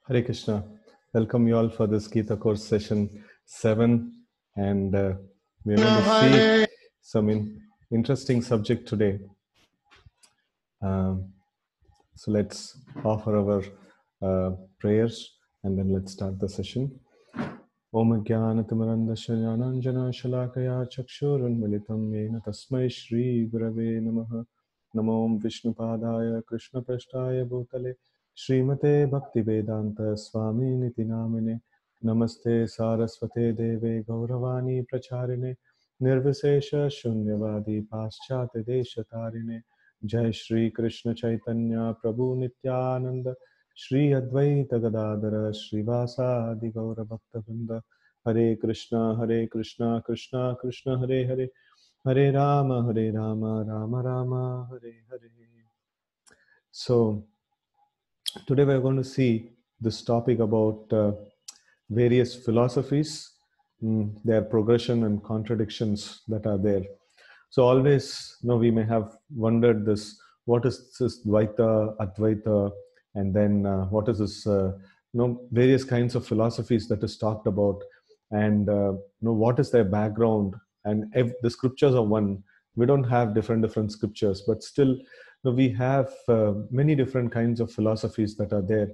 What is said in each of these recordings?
Hare Krishna. Welcome you all for this Gita course session 7, and we are going to see some interesting subject today. So let's offer our prayers and then let's start the session. Om Jnanatimirandasya Jnananjana Shalakaya Chakshurunmilitam Yena Tasmai Shri Gurave Namaha. Namo Vishnupadaya Krishna Prashtaya Bhutale Srimate Bhaktivedanta Swami Niti Namine. Namaste Saraswate Deve Gauravani Pracharine Nirvisesha Shunyavadi Paschate Deshatarine. Jai Shri Krishna Chaitanya Prabhu Nityananda Shri Advaita Gadadara Srivasa Adi Gaura Bhakta Vrinda. Hare Krishna Krishna Krishna Hare Hare Hare Rama Rama Rama Hare Hare. So today we are going to see this topic about various philosophies, their progression and contradictions that are there. So always, we may have wondered this: what is this Dvaita, Advaita, and then what is this? Various kinds of philosophies that is talked about, and what is their background? And if the scriptures are one, we don't have different scriptures, but still, we have many different kinds of philosophies that are there.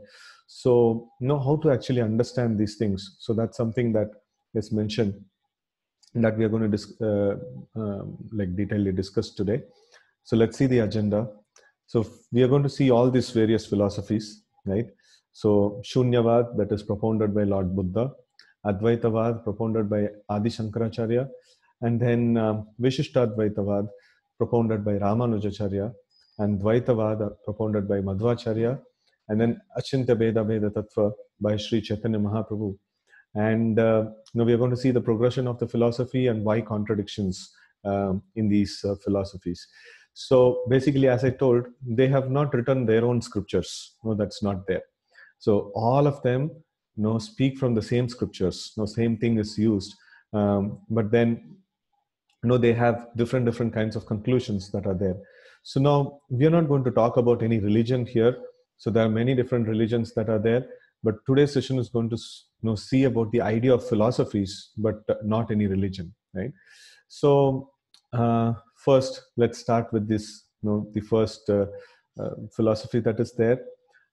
So, how to actually understand these things. So that's something that is mentioned that we are going to detailedly discuss today. So let's see the agenda. So we are going to see all these various philosophies, right? So Shunyavad, that is propounded by Lord Buddha; Advaitavad, propounded by Adi Shankaracharya; and then Vishishtadvaitavad, propounded by Ramanujacharya; and Dvaitavad, propounded by Madhvacharya; and then Achintya Bheda Bheda Tattva by Sri Chaitanya Mahaprabhu. And we are going to see the progression of the philosophy and why contradictions in these philosophies. So basically, as I told, they have not written their own scriptures. No, that's not there. So all of them, speak from the same scriptures. Same thing is used, but then, they have different kinds of conclusions that are there. So now we are not going to talk about any religion here. So there are many different religions that are there, but today's session is going to see about the idea of philosophies, but not any religion, right? So first, let's start with this. The first philosophy that is there.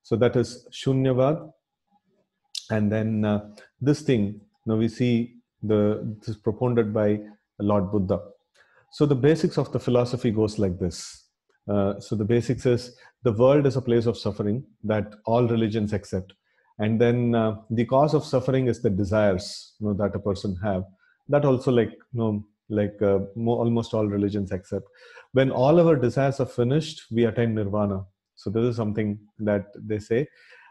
So that is Shunyavad, and then this thing. Now we see this propounded by Lord Buddha. So the basics of the philosophy goes like this. So the basics is the world is a place of suffering that all religions accept, and then the cause of suffering is the desires that a person have. That also, almost all religions accept. When all our desires are finished, we attain nirvana. So this is something that they say,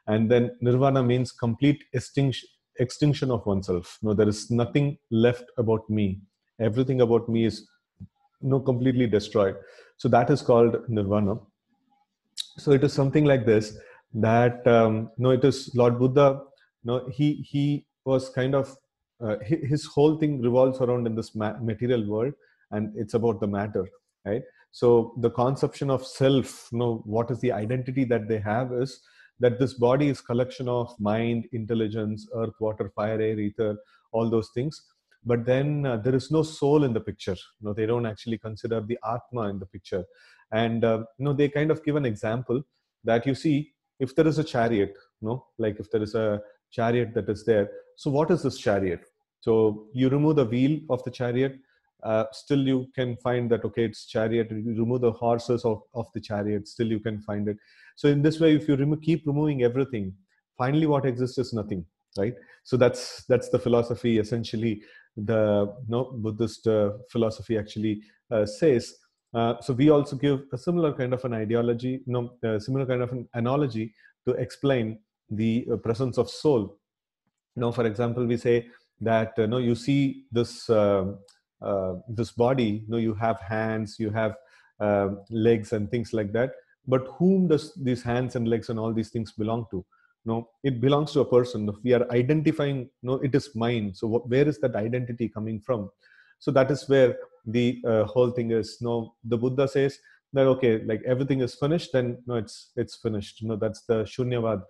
and then nirvana means complete extinction of oneself. There is nothing left about me. Everything about me is completely destroyed. So that is called nirvana. So it is something like this, that it is Lord Buddha. He was kind of his whole thing revolves around in this material world, and it's about the matter, right? So the conception of self, what is the identity that they have, is that this body is collection of mind, intelligence, earth, water, fire, air, ether, all those things. But then there is no soul in the picture. They don't actually consider the Atma in the picture. And they kind of give an example that, you see, if there is a chariot, like if there is a chariot that is there, so what is this chariot? So you remove the wheel of the chariot, still you can find that, okay, it's chariot. You remove the horses of the chariot, still you can find it. So in this way, if you keep removing everything, finally what exists is nothing, right? So that's the philosophy essentially. The Buddhist philosophy actually says. So we also give a similar kind of an ideology, similar kind of an analogy to explain the presence of soul. For example, we say that you see this this body. You have hands, you have legs, and things like that. But whom does these hands and legs and all these things belong to? It belongs to a person. We are identifying, it is mine. So where is that identity coming from? So that is where the whole thing is. The Buddha says that, okay, like everything is finished, then it's finished. That's the Shunyavad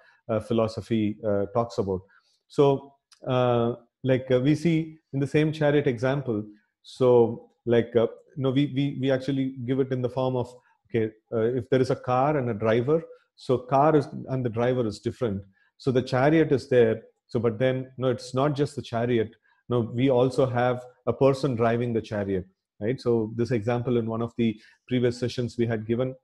philosophy talks about. So we see in the same chariot example, so we actually give it in the form of, okay, if there is a car and a driver, so car is and the driver is different. So the chariot is there, so but then no, it's not just the chariot. No, we also have a person driving the chariot, right? So this example in one of the previous sessions we had given,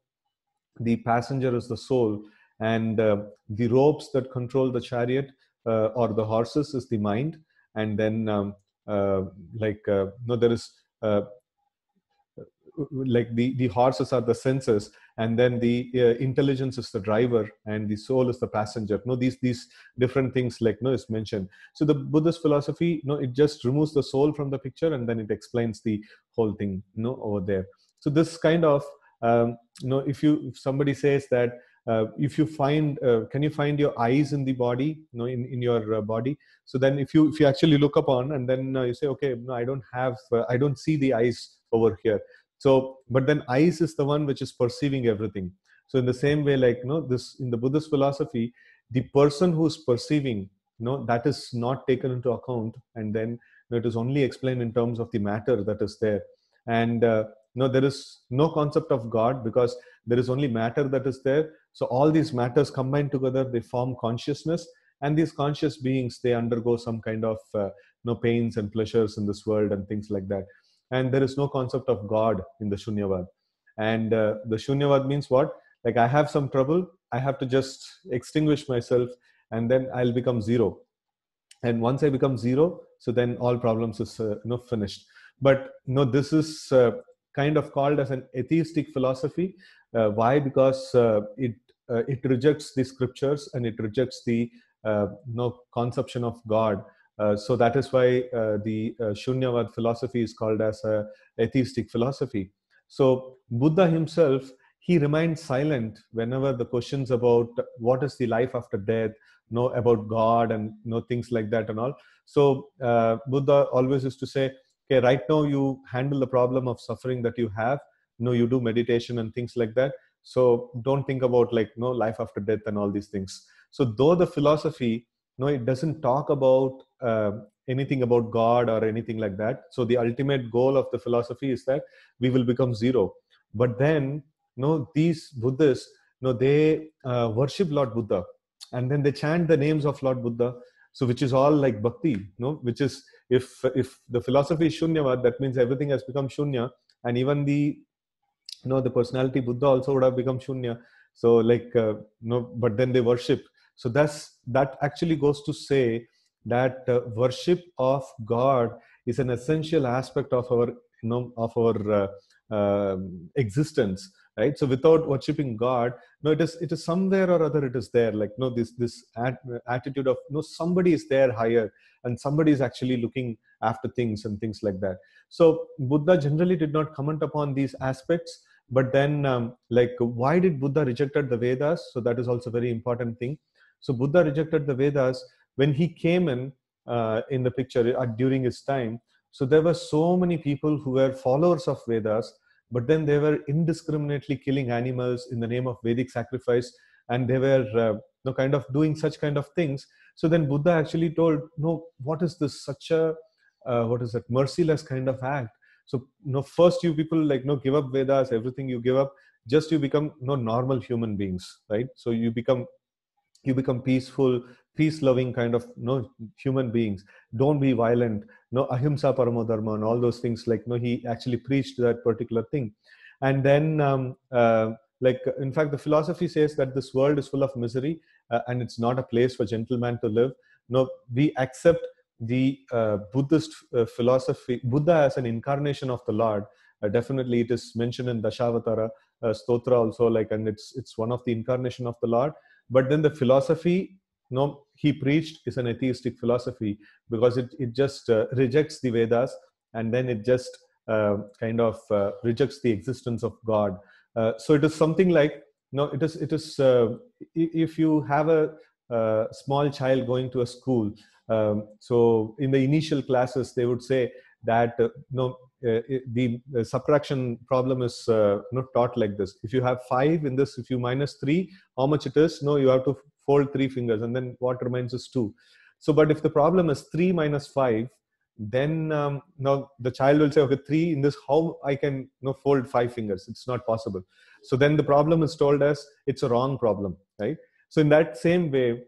the passenger is the soul, and the ropes that control the chariot or the horses is the mind. And then no, there is like the horses are the senses, and then the intelligence is the driver, and the soul is the passenger. No, these different things, like no, is mentioned. So the Buddhist philosophy, no, it just removes the soul from the picture, and then it explains the whole thing, no, over there. So this kind of if somebody says that if you find can you find your eyes in the body, no, in your body. So then if you actually look upon, and then you say, okay, no, I don't see the eyes over here. So but then eyes is the one which is perceiving everything. So in the same way, like this in the Buddhist philosophy, the person who's perceiving, that is not taken into account, and then it is only explained in terms of the matter that is there. And no, there is no concept of God, because there is only matter that is there. So all these matters combined together, they form consciousness, and these conscious beings, they undergo some kind of pains and pleasures in this world and things like that. And there is no concept of God in the Shunyavad. And the Shunyavad means what? Like, I have some trouble, I have to just extinguish myself, and then I'll become zero. And once I become zero, so then all problems is finished. But this is kind of called as an atheistic philosophy. Why? Because it rejects the scriptures, and it rejects the conception of God. So that is why the Shunyavad philosophy is called as a atheistic philosophy. So Buddha himself, he remained silent whenever the questions about what is the life after death, about God, and things like that and all. So Buddha always used to say, okay, right now you handle the problem of suffering that you have. You do meditation and things like that. So don't think about life after death and all these things. So though the philosophy, it doesn't talk about anything about God or anything like that. So the ultimate goal of the philosophy is that we will become zero. But then, these Buddhists, they worship Lord Buddha, and then they chant the names of Lord Buddha. So which is all like bhakti, which is, if the philosophy is Shunyavad, that means everything has become Shunya, and even the the personality Buddha also would have become Shunya. So but then they worship. So that actually goes to say that worship of God is an essential aspect of our existence, right? So without worshiping God, it is somewhere or other it is there, this attitude of somebody is there higher, and somebody is actually looking after things and things like that. So Buddha generally did not comment upon these aspects. But then why did Buddha rejected the Vedas? So that is also a very important thing. So Buddha rejected the Vedas when he came in the picture during his time. So there were so many people who were followers of Vedas, but then they were indiscriminately killing animals in the name of Vedic sacrifice, and they were kind of doing such kind of things. So then Buddha actually told, no, what is this, such a merciless kind of act? So first you people give up Vedas, everything you give up, just you become normal human beings, right? So you become peaceful, peace-loving kind of human beings. Don't be violent. Ahimsa paramo dharma and all those things. He actually preached that particular thing. And then in fact, the philosophy says that this world is full of misery, and it's not a place for gentlemen to live. We accept the Buddhist philosophy, Buddha as an incarnation of the Lord. Definitely it is mentioned in Dashavatara Stotra also, and it's one of the incarnation of the Lord. But then the philosophy he preached is an atheistic philosophy, because it just rejects the Vedas, and then it just kind of rejects the existence of God. So it is something like, it is if you have a small child going to a school, so in the initial classes they would say that the subtraction problem is not taught like this. If you have 5 in this, if you minus 3, how much it is? You have to fold 3 fingers, and then what remains is 2. So, but if the problem is 3 minus 5, then now the child will say, okay, 3 in this, how I can fold 5 fingers? It's not possible. So then the problem is told as it's a wrong problem, right? So in that same way,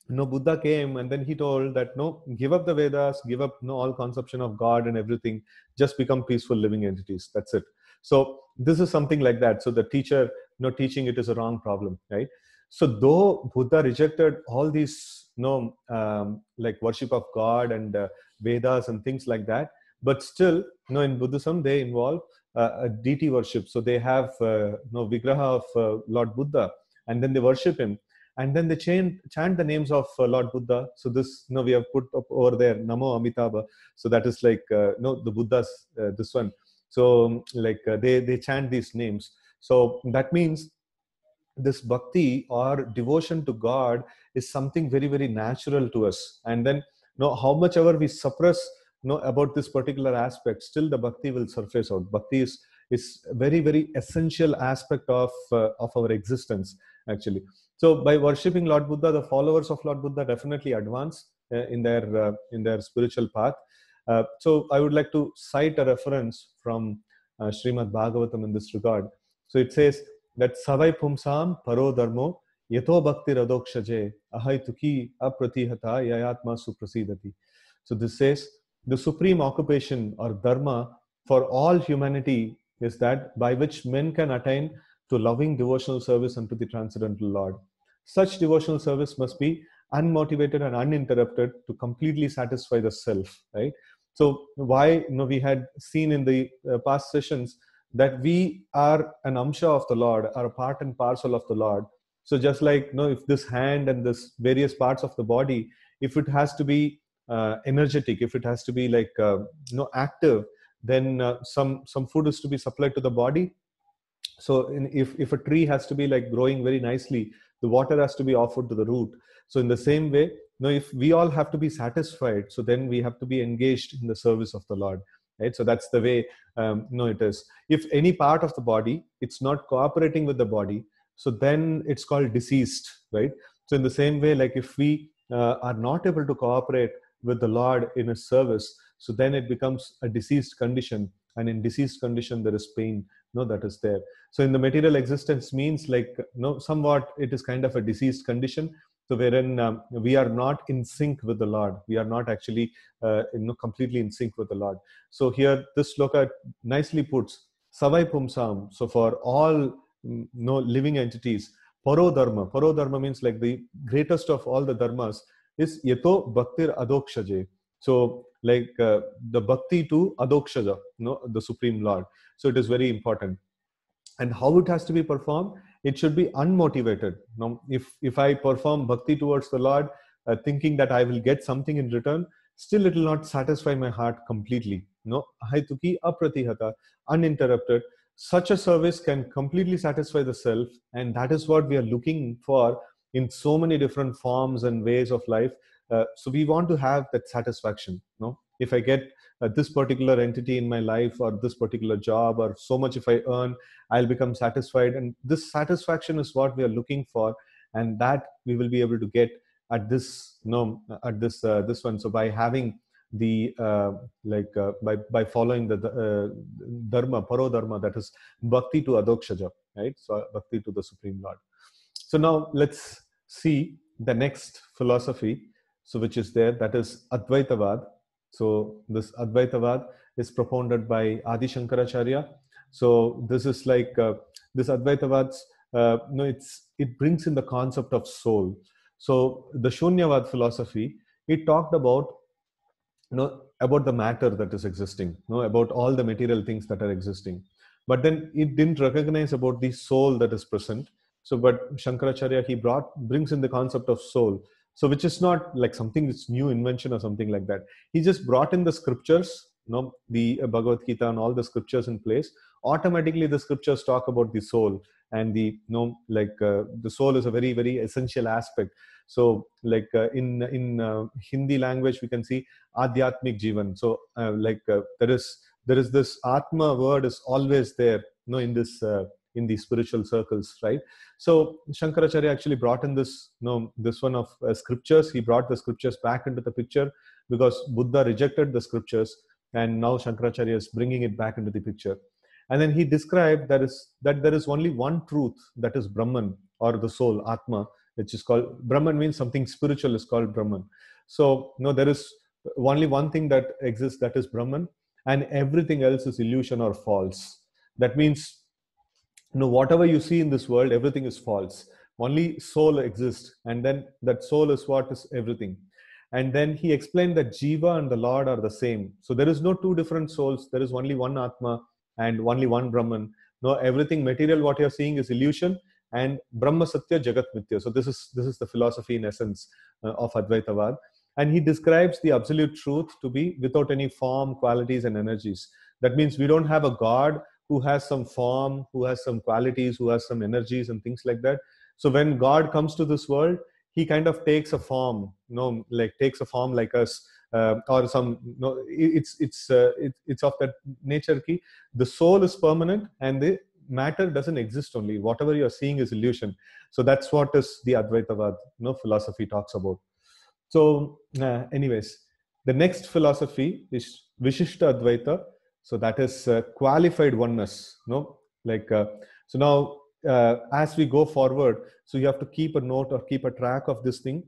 Buddha came and then he told that no, give up the Vedas, give up all conception of God and everything, just become peaceful living entities. That's it. So this is something like that. So the teacher teaching it is a wrong problem, right? So though Buddha rejected all these like worship of God and Vedas and things like that, but still in Buddhism they involve a deity worship. So they have vigraha of Lord Buddha, and then they worship him. And then they chant the names of Lord Buddha. So this, we have put up over there, Namo Amitabha. So that is like, the Buddha's, this one. So they chant these names. So that means this bhakti or devotion to God is something very, very natural to us. And then, how much ever we suppress, about this particular aspect, still the bhakti will surface out. Bhakti is very, very essential aspect of our existence, actually. So by worshipping Lord Buddha, the followers of Lord Buddha definitely advance in their spiritual path. So I would like to cite a reference from Srimad Bhagavatam in this regard. So it says that Savai Pumsam Paro Dharmo Yato Bhakti Radokshaje Ahaituki Apratihata Yayatma Suprasidati. So this says the supreme occupation or dharma for all humanity is that by which men can attain to loving devotional service unto the transcendental Lord. Such devotional service must be unmotivated and uninterrupted to completely satisfy the self, right? So why we had seen in the past sessions that we are an amsha of the Lord, are a part and parcel of the Lord. So just like if this hand and this various parts of the body, if it has to be energetic, if it has to be like active, then some food is to be supplied to the body. So if a tree has to be like growing very nicely, the water has to be offered to the root. So in the same way, if we all have to be satisfied, so then we have to be engaged in the service of the Lord, right? So that's the way it is. If any part of the body, it's not cooperating with the body, so then it's called diseased, right? So in the same way, like if we are not able to cooperate with the Lord in His service, so then it becomes a diseased condition, and in diseased condition there is pain that is there. So in the material existence means like somewhat it is kind of a diseased condition, so wherein we are not in sync with the Lord, we are not actually completely in sync with the Lord. So here this sloka nicely puts Savai Pumsam, so for all living entities, Paro Dharma means like the greatest of all the dharmas is Yato Bhaktir Adokshaje. So like the bhakti to Adokshaja, the Supreme Lord. So it is very important. And how it has to be performed? It should be unmotivated. Now, if I perform bhakti towards the Lord, thinking that I will get something in return, still it will not satisfy my heart completely. Ahaituki apratihata, uninterrupted. Such a service can completely satisfy the self, and that is what we are looking for in so many different forms and ways of life. So we want to have that satisfaction. If I get this particular entity in my life, or this particular job, or so much if I earn, I'll become satisfied. And this satisfaction is what we are looking for, and that we will be able to get at this this one. So by having the by following the dharma, paro dharma, that is bhakti to adokshaja, right? So bhakti to the Supreme Lord. So now let's see the next philosophy, so which is there, that is Advaitavad. So this Advaitavad is propounded by Adi Shankaracharya. So this is like this Advaitavad, it brings in the concept of soul. So the Shunyavad philosophy, it talked about about the matter that is existing, about all the material things that are existing, but then it didn't recognize about the soul that is present. So but Shankaracharya, he brings in the concept of soul, so which is not like something, it's new invention or something like that. He just brought in the scriptures, the Bhagavad Gita and all the scriptures in place. Automatically the scriptures talk about the soul, and the the soul is a very, very essential aspect. So like in Hindi language we can see Adhyatmik Jivan. So there is this Atma word is always there in in the spiritual circles, right? So Shankaracharya actually brought in this, this one of scriptures. He brought the scriptures back into the picture because Buddha rejected the scriptures, and now Shankaracharya is bringing it back into the picture. And then he described that there is only one truth, that is Brahman, or the soul, Atma, which is called Brahman, means something spiritual is called Brahman. So there is only one thing that exists, that is Brahman, and everything else is illusion or false. That means whatever you see in this world, everything is false. Only soul exists, and then that soul is what is everything. And then he explained that Jiva and the Lord are the same. So there is no two different souls. There is only one Atma and only one Brahman. No, everything material what you're seeing is illusion, and Brahma Satya Jagat Mithya. So this is the philosophy in essence of Advaitavad. And he describes the absolute truth to be without any form, qualities, and energies. That means we don't have a God who has some form, who has some qualities, who has some energies and things like that. So when God comes to this world, he kind of takes a form, takes a form like us, or some, it's of that nature ki. The soul is permanent and the matter doesn't exist only. Whatever you're seeing is illusion. So that's what is the Advaitavad philosophy talks about. So anyways, the next philosophy is Vishishta Advaita. So that is qualified oneness. So now as we go forward, so you have to keep a note or keep a track of this thing.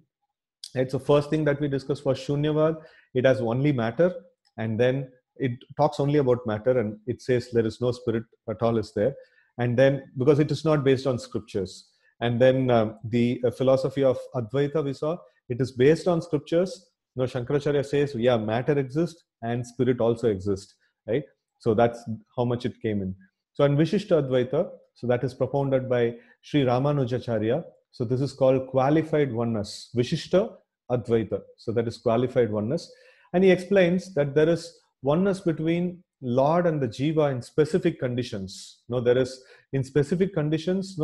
Right? So first thing that we discussed was Shunyavad. It has only matter, and then it talks only about matter, and it says there is no spirit at all is there. And then because it is not based on scriptures. And then the philosophy of Advaita we saw, it is based on scriptures. Shankaracharya says, yeah, matter exists and spirit also exists, right? So that's how much it came in. So in Vishishta Advaita, so that is propounded by Sri Ramanujacharya. So this is called qualified oneness, Vishishta Advaita. So that is qualified oneness. And he explains that there is oneness between Lord and the Jiva in specific conditions. There is, in specific conditions,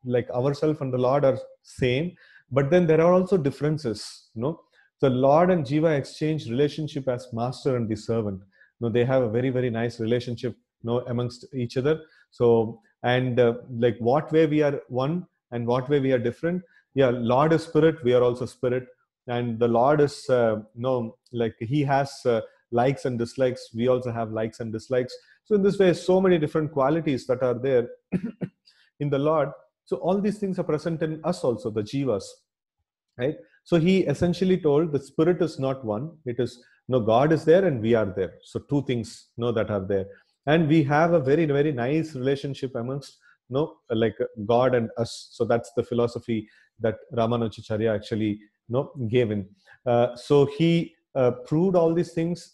like ourselves and the Lord are same, but then there are also differences. The Lord and Jiva exchange relationship as master and the servant. They have a very, very nice relationship amongst each other. So, and like what way we are one and what way we are different. Yeah, Lord is spirit, we are also spirit. And the Lord is, like he has likes and dislikes, we also have likes and dislikes. So in this way, so many different qualities that are there in the Lord. So all these things are present in us also, the Jivas, right? So he essentially told the spirit is not one. It is, God is there and we are there. So two things, that are there. And we have a very, very nice relationship amongst, like God and us. So that's the philosophy that Ramanujacharya actually, gave in. So he proved all these things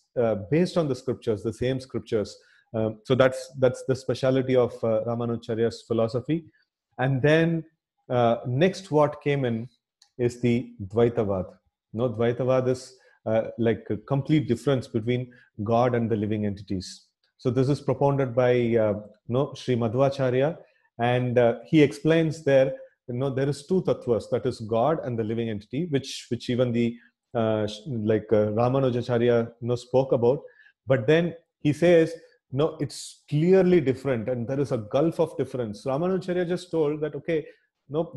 based on the scriptures, the same scriptures. So that's the speciality of Ramanujacharya's philosophy. And then next what came in is the Dvaitavad. Dvaitavad is like a complete difference between God and the living entities. So this is propounded by Sri Madhvacharya, and he explains there, there is two tattvas, that is God and the living entity, which even the Ramanujacharya spoke about. But then he says, it's clearly different, and there is a gulf of difference. Ramanujacharya just told that, okay,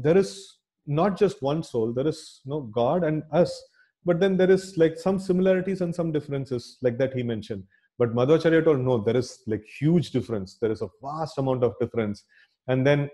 there is not just one soul, there is God and us, but then there is like some similarities and some differences, like that he mentioned. But Madhvacharya told, no, there is like huge difference, there is a vast amount of difference. And then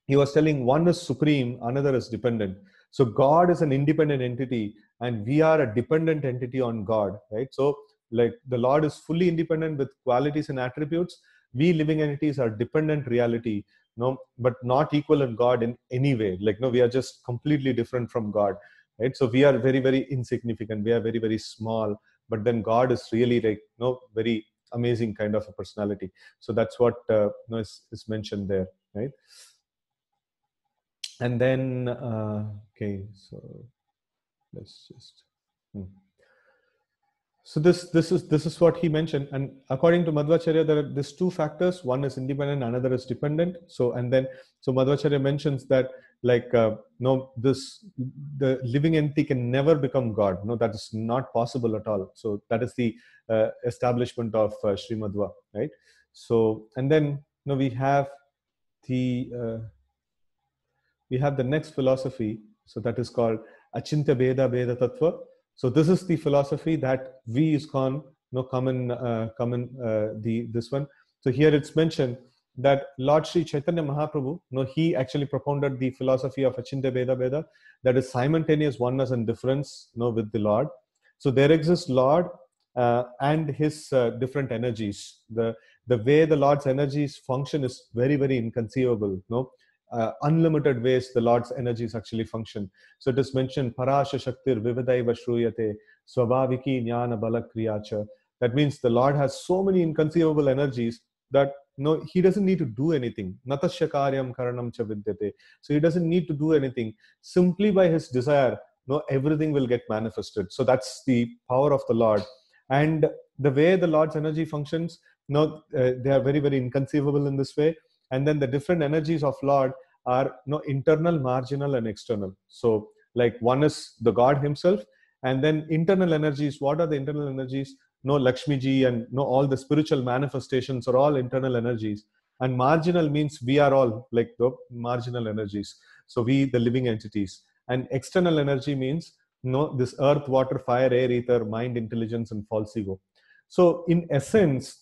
he was telling, one is supreme, another is dependent. So God is an independent entity and we are a dependent entity on God, right? So like the Lord is fully independent with qualities and attributes. We living entities are dependent reality, but not equal in God in any way. Like, we are just completely different from God, right? So we are very, very insignificant. We are very, very small, but then God is really like, very amazing kind of a personality. So that's what is mentioned there, right? And then, okay, so let's just. So this is what he mentioned, and according to Madhvacharya, there are these two factors. One is independent, another is dependent. So Madhvacharya mentions that the living entity can never become God. No, that is not possible at all. So that is the establishment of Sri Madhva, right? So and then we have we have the next philosophy. So that is called Achintya Beda Beda Tattva. So this is the philosophy that we ISKCON come in this one. So here it's mentioned that Lord Sri Chaitanya Mahaprabhu, he actually propounded the philosophy of Achintya Beda Beda, that is simultaneous oneness and difference, with the Lord. So there exists Lord and his different energies. The way the Lord's energies function is very, very inconceivable. Unlimited ways the Lord's energies actually function. So it is mentioned, Parasha Shaktir Vividaiva Shruyate Swabhaviki Jnana Bala Kriyacha. That means the Lord has so many inconceivable energies that he doesn't need to do anything. Natasya karyam karanam cha vidyate. So he doesn't need to do anything. Simply by his desire, everything will get manifested. So that's the power of the Lord. And the way the Lord's energy functions, they are very, very inconceivable in this way. And then the different energies of Lord are internal, marginal, and external. So like one is the God himself, and then internal energies. What are the internal energies? Lakshmi ji and all the spiritual manifestations are all internal energies. And marginal means we are all like the marginal energies. So we, the living entities. And external energy means this earth, water, fire, air, ether, mind, intelligence, and false ego. So in essence,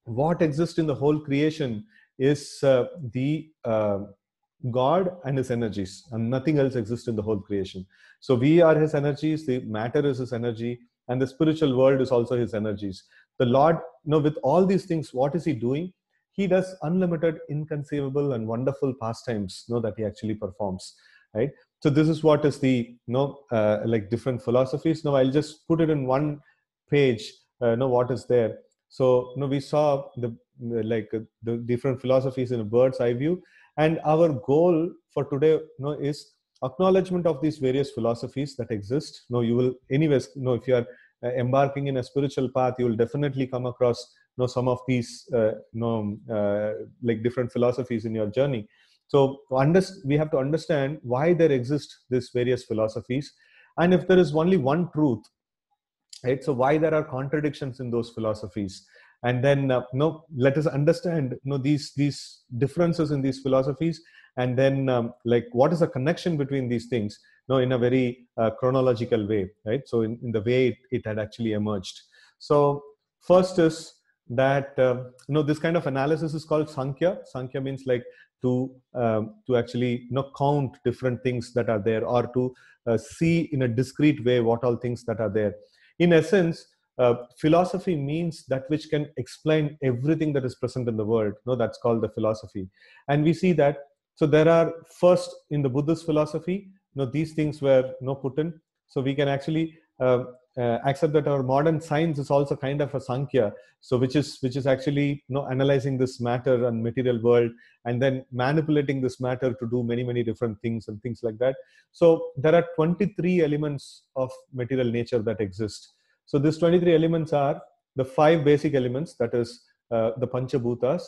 what exists in the whole creation is the God and his energies, and nothing else exists in the whole creation. So we are his energies, the matter is his energy, and the spiritual world is also his energies. The Lord, with all these things, what is he doing? He does unlimited, inconceivable, and wonderful pastimes, that he actually performs, right? So this is what is the, like different philosophies. Now I'll just put it in one page, what is there. So we saw the different philosophies in a bird's eye view, and our goal for today is acknowledgement of these various philosophies that exist. You will anyways, if you are embarking in a spiritual path, you will definitely come across some of these like different philosophies in your journey. So we have to understand why there exist these various philosophies, and if there is only one truth, right? So why there are contradictions in those philosophies, and then let us understand these differences in these philosophies, and then like what is the connection between these things in a very chronological way, right? So in the way it had actually emerged. So first is that this kind of analysis is called Sankhya. Sankhya means like to actually count different things that are there, or to see in a discrete way what all things that are there. In essence, philosophy means that which can explain everything that is present in the world. That's called the philosophy. And we see that, so there are first in the Buddhist philosophy, these things were put in. So we can actually accept that our modern science is also kind of a Sankhya. So which is actually analyzing this matter and material world, and then manipulating this matter to do many, many different things and things like that. So there are 23 elements of material nature that exist. So these 23 elements are the 5 basic elements, that is the Panchabhutas,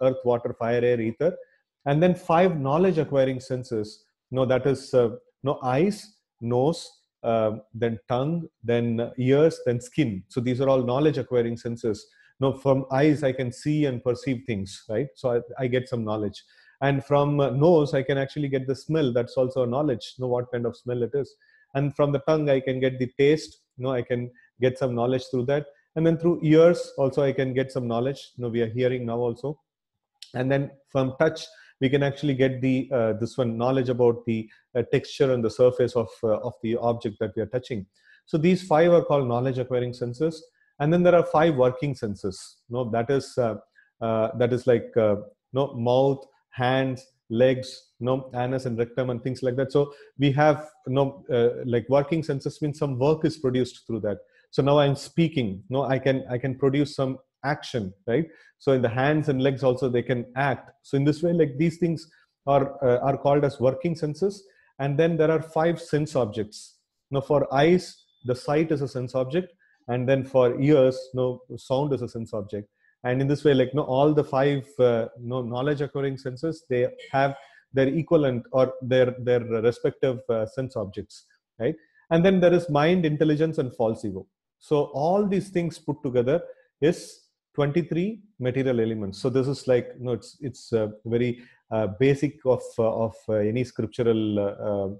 earth, water, fire, air, ether, and then 5 knowledge acquiring senses, that is eyes, nose, then tongue, then ears, then skin. So these are all knowledge acquiring senses. From eyes I can see and perceive things, right? So I get some knowledge. And from nose I can actually get the smell. That's also a knowledge, what kind of smell it is. And from the tongue I can get the taste, I can get some knowledge through that. And then through ears also I can get some knowledge. We are hearing now also. And then from touch we can actually get the this one knowledge about the texture and the surface of the object that we are touching. So these 5 are called knowledge acquiring senses. And then there are 5 working senses. That is like mouth, hands, legs, anus and rectum and things like that. So we have like working senses means some work is produced through that. So now I'm speaking. I can produce some action, right? So in the hands and legs also they can act. So in this way, like these things are called as working senses. And then there are 5 sense objects. Now for eyes, the sight is a sense object, and then for ears, sound is a sense object. And in this way, like all the 5 knowledge acquiring senses, they have their equivalent or their respective sense objects, right? And then there is mind, intelligence, and false ego. So all these things put together is 23 material elements. So this is like, it's very basic of any scriptural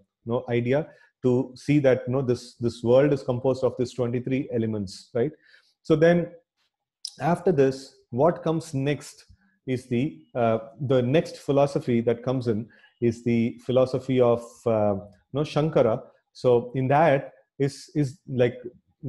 idea, to see that this world is composed of these 23 elements, right? So then after this, what comes next is the next philosophy that comes in is the philosophy of Shankara. So in that is like,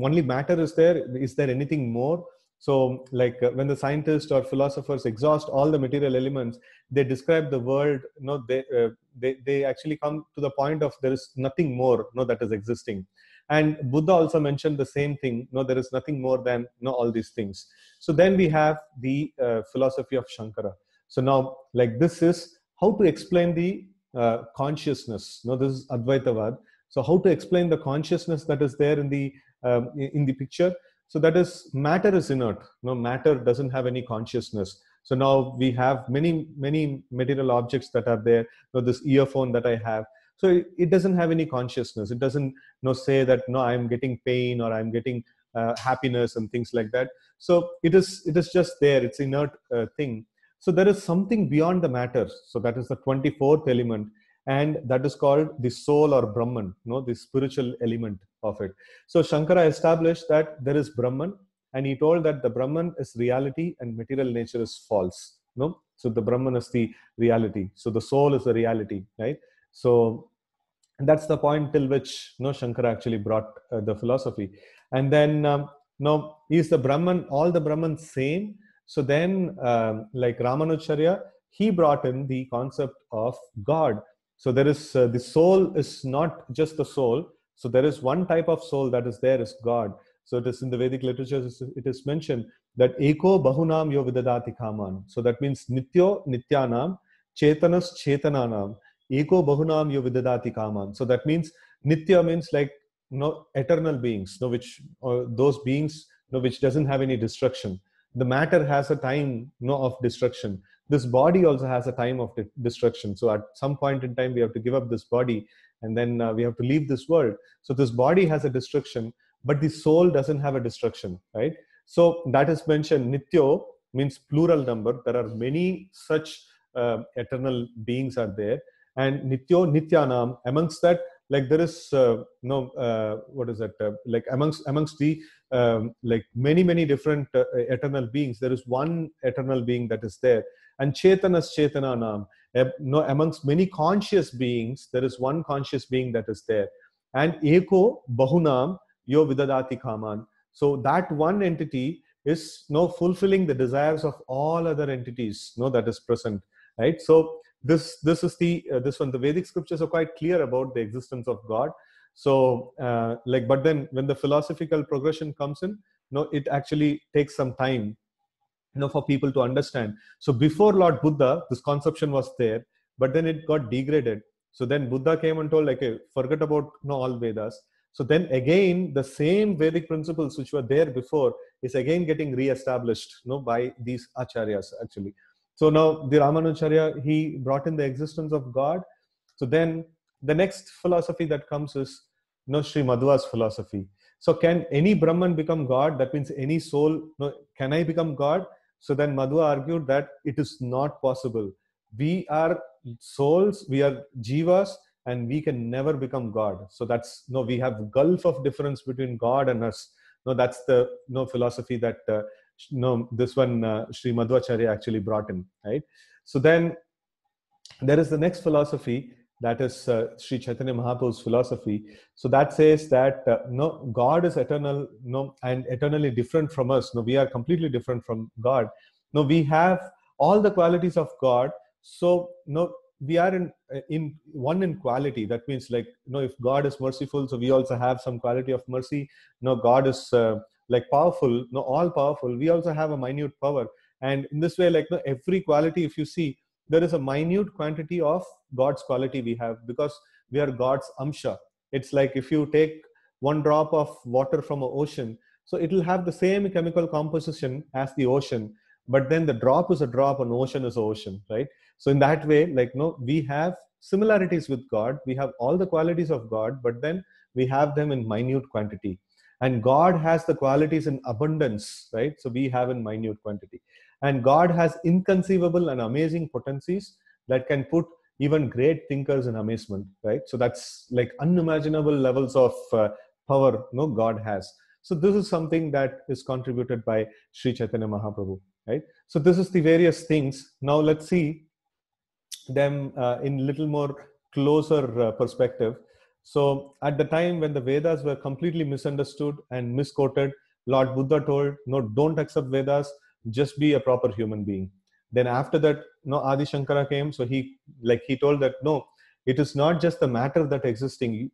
only matter is there. Is there anything more? So like when the scientists or philosophers exhaust all the material elements, they describe the world. They actually come to the point of there is nothing more that is existing. And Buddha also mentioned the same thing. No, there is nothing more than all these things. So then we have the philosophy of Shankara. So now, like, this is how to explain the consciousness. This is Advaitavad. So how to explain the consciousness that is there in the picture? So that is, matter is inert. Matter doesn't have any consciousness. So now we have many material objects that are there. This earphone that I have. So it doesn't have any consciousness. It doesn't say that I'm getting pain or I'm getting happiness and things like that. So it is just there. It's inert thing. So there is something beyond the matter. So that is the 24th element, and that is called the soul or Brahman, the spiritual element of it. So Shankara established that there is Brahman, and he told that the Brahman is reality and material nature is false. So the Brahman is the reality. So the soul is the reality, right? So that's the point till which Shankara actually brought the philosophy. And then is the Brahman, all the Brahman same? So then like Ramanujacharya, he brought in the concept of God. So there is the soul is not just the soul. So there is one type of soul that is there, is God. So it is in the Vedic literature, it is mentioned that Eko Bahunam Yo Vidadati Kaman. So that means Nityo Nityanam, Chetanas Chetananam, Eko Bahunam Yo Vidadati Kaman. So that means Nitya means like eternal beings, which those beings which doesn't have any destruction. The matter has a time of destruction. This body also has a time of destruction. So at some point in time, we have to give up this body, and then we have to leave this world. So this body has a destruction, but the soul doesn't have a destruction, right? So that is mentioned. Nityo means plural number. There are many such eternal beings are there. And Nityo Nityanam, amongst that, like there is what is that? Like amongst the like many different eternal beings, there is one eternal being that is there. And Chetanas Chetananam, amongst many conscious beings, there is one conscious being that is there. And Eko Bahunam Yo Vidadati Kaman. So that one entity is fulfilling the desires of all other entities that is present, right? So this is this one. The Vedic scriptures are quite clear about the existence of God. So like, but then when the philosophical progression comes in, it actually takes some time for people to understand. So before Lord Buddha, this conception was there, but then it got degraded. So then Buddha came and told, like, hey, forget about all Vedas. So then again, the same Vedic principles which were there before is again getting re-established by these acharyas actually. So now the Ramanujacharya, he brought in the existence of God. So then the next philosophy that comes is Sri Madhva's philosophy. So can any Brahman become God? That means any soul, can I become God? So then Madhva argued that it is not possible. We are souls, we are jivas, and we can never become God. So that's we have gulf of difference between God and us. That's the philosophy that this one Sri Madhvacharya actually brought in, right? So then there is the next philosophy, that is Sri Chaitanya Mahaprabhu's philosophy. So that says that God is eternal, and eternally different from us. We are completely different from God. We have all the qualities of God. So we are in one in quality. That means, like, if God is merciful, so we also have some quality of mercy. God is like powerful, all powerful. We also have a minute power, and in this way, like, every quality, if you see, there is a minute quantity of God's quality we have, because we are God's amsha. It's like if you take one drop of water from an ocean, so it will have the same chemical composition as the ocean, but then the drop is a drop and ocean is an ocean, right? So in that way, like, we have similarities with God. We have all the qualities of God, but then we have them in minute quantity. And God has the qualities in abundance, right? So we have in minute quantity. And God has inconceivable and amazing potencies that can put even great thinkers in amazement, right? So that's like unimaginable levels of power, God has. So this is something that is contributed by Sri Chaitanya Mahaprabhu, right? So this is the various things. Now let's see them in little more closer perspective. So at the time when the Vedas were completely misunderstood and misquoted, Lord Buddha told, no, don't accept Vedas, just be a proper human being. Then after that, Adi Shankara came, so he told that no, it is not just the matter that existing.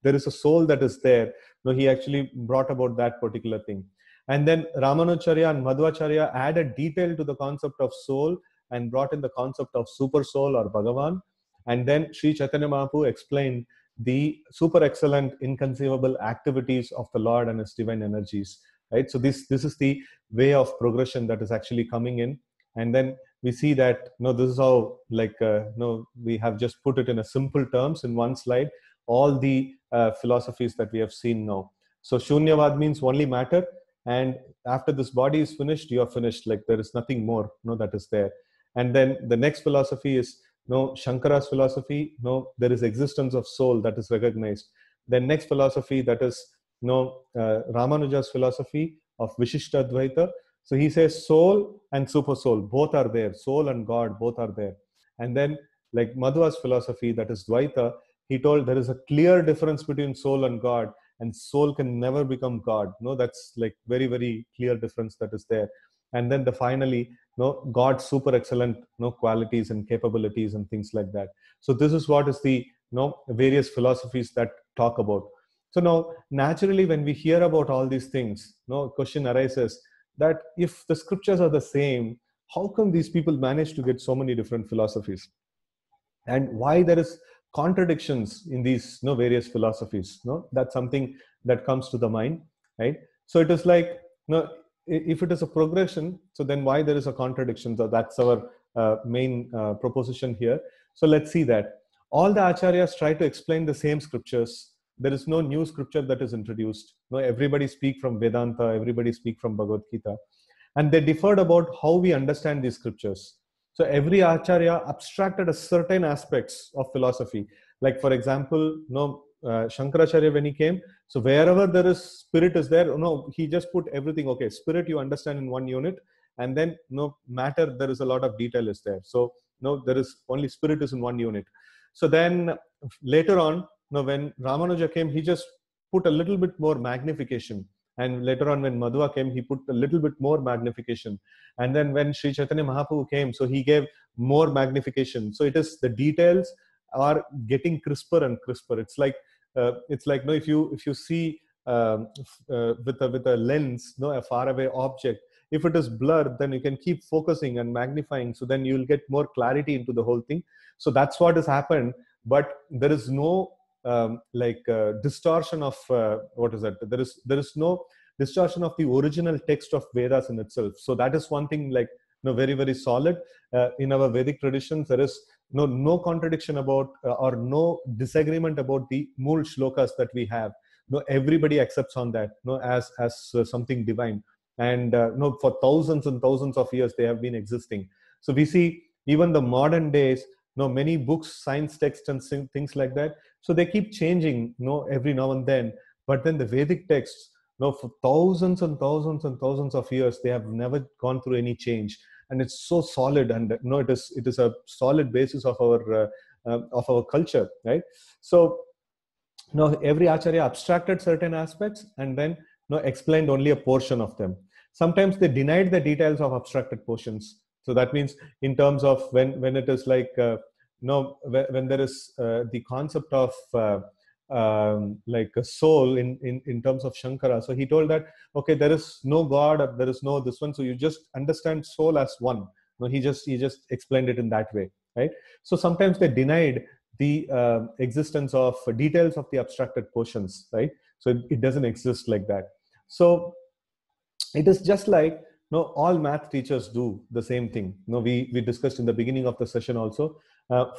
There is a soul that is there. No, he actually brought about that particular thing. And then Ramanujacharya and Madhvacharya added detail to the concept of soul and brought in the concept of super soul or Bhagavan. And then Sri Chaitanya Mahaprabhu explained the super excellent, inconceivable activities of the Lord and his divine energies. Right. So this is the way of progression that is actually coming in. And then we see that this is how we have just put it in a simple terms in one slide, all the philosophies that we have seen now. So Shunyavad means only matter, and after this body is finished, you are finished. Like there is nothing more that is there. And then the next philosophy is Shankara's philosophy. There is existence of soul that is recognized. Then next philosophy, that is Ramanuja's philosophy of Vishishtadvaita. So he says soul and super soul both are there. Soul and God both are there. And then like Madhva's philosophy, that is Dvaita, he told there is a clear difference between soul and God, and soul can never become God. That's like very, very clear difference that is there. And then finally, God's super excellent qualities and capabilities and things like that. So this is what is the various philosophies that talk about. So now naturally when we hear about all these things, question arises that if the scriptures are the same, how come these people manage to get so many different philosophies, and why there is contradictions in these various philosophies? That's something that comes to the mind, right? So it is like, if it is a progression, so then why there is a contradiction? So that's our main proposition here. So let's see that all the acharyas try to explain the same scriptures. There is no new scripture that is introduced. Everybody speak from Vedanta, everybody speak from Bhagavad Gita, and they differed about how we understand these scriptures. So every acharya abstracted a certain aspects of philosophy. Like for example, Shankaracharya, when he came, so wherever there is spirit is there, he just put everything. Okay, spirit you understand in one unit, and then matter, there is a lot of detail is there. So there is only spirit is in one unit. So then later on, when Ramanuja came, he just put a little bit more magnification. And later on, when Madhva came, he put a little bit more magnification. And then when Sri Chaitanya Mahaprabhu came, so he gave more magnification. So it is the details are getting crisper and crisper. It's like if you see with a lens, a faraway object, if it is blurred, then you can keep focusing and magnifying. So then you will get more clarity into the whole thing. So that's what has happened. But there is no distortion of what is that? There is no distortion of the original text of Vedas in itself. So that is one thing very, very solid. In our Vedic traditions, there is no contradiction about or no disagreement about the mool shlokas that we have. Everybody accepts on that as something divine. And for thousands and thousands of years they have been existing. So we see even the modern days, many books, science texts and things like that. So they keep changing, every now and then. But then the Vedic texts, for thousands and thousands and thousands of years, they have never gone through any change, and it's so solid. And it is a solid basis of our culture, right? So every acharya abstracted certain aspects and then explained only a portion of them. Sometimes they denied the details of abstracted portions. So that means in terms of when it is like when there is the concept of like a soul in terms of Shankara. So he told that okay, there is no God, or there is no this one. So you just understand soul as one. He just explained it in that way, right? So sometimes they denied the existence of details of the abstracted portions, right? So it doesn't exist like that. So it is just like all math teachers do the same thing. We discussed in the beginning of the session also.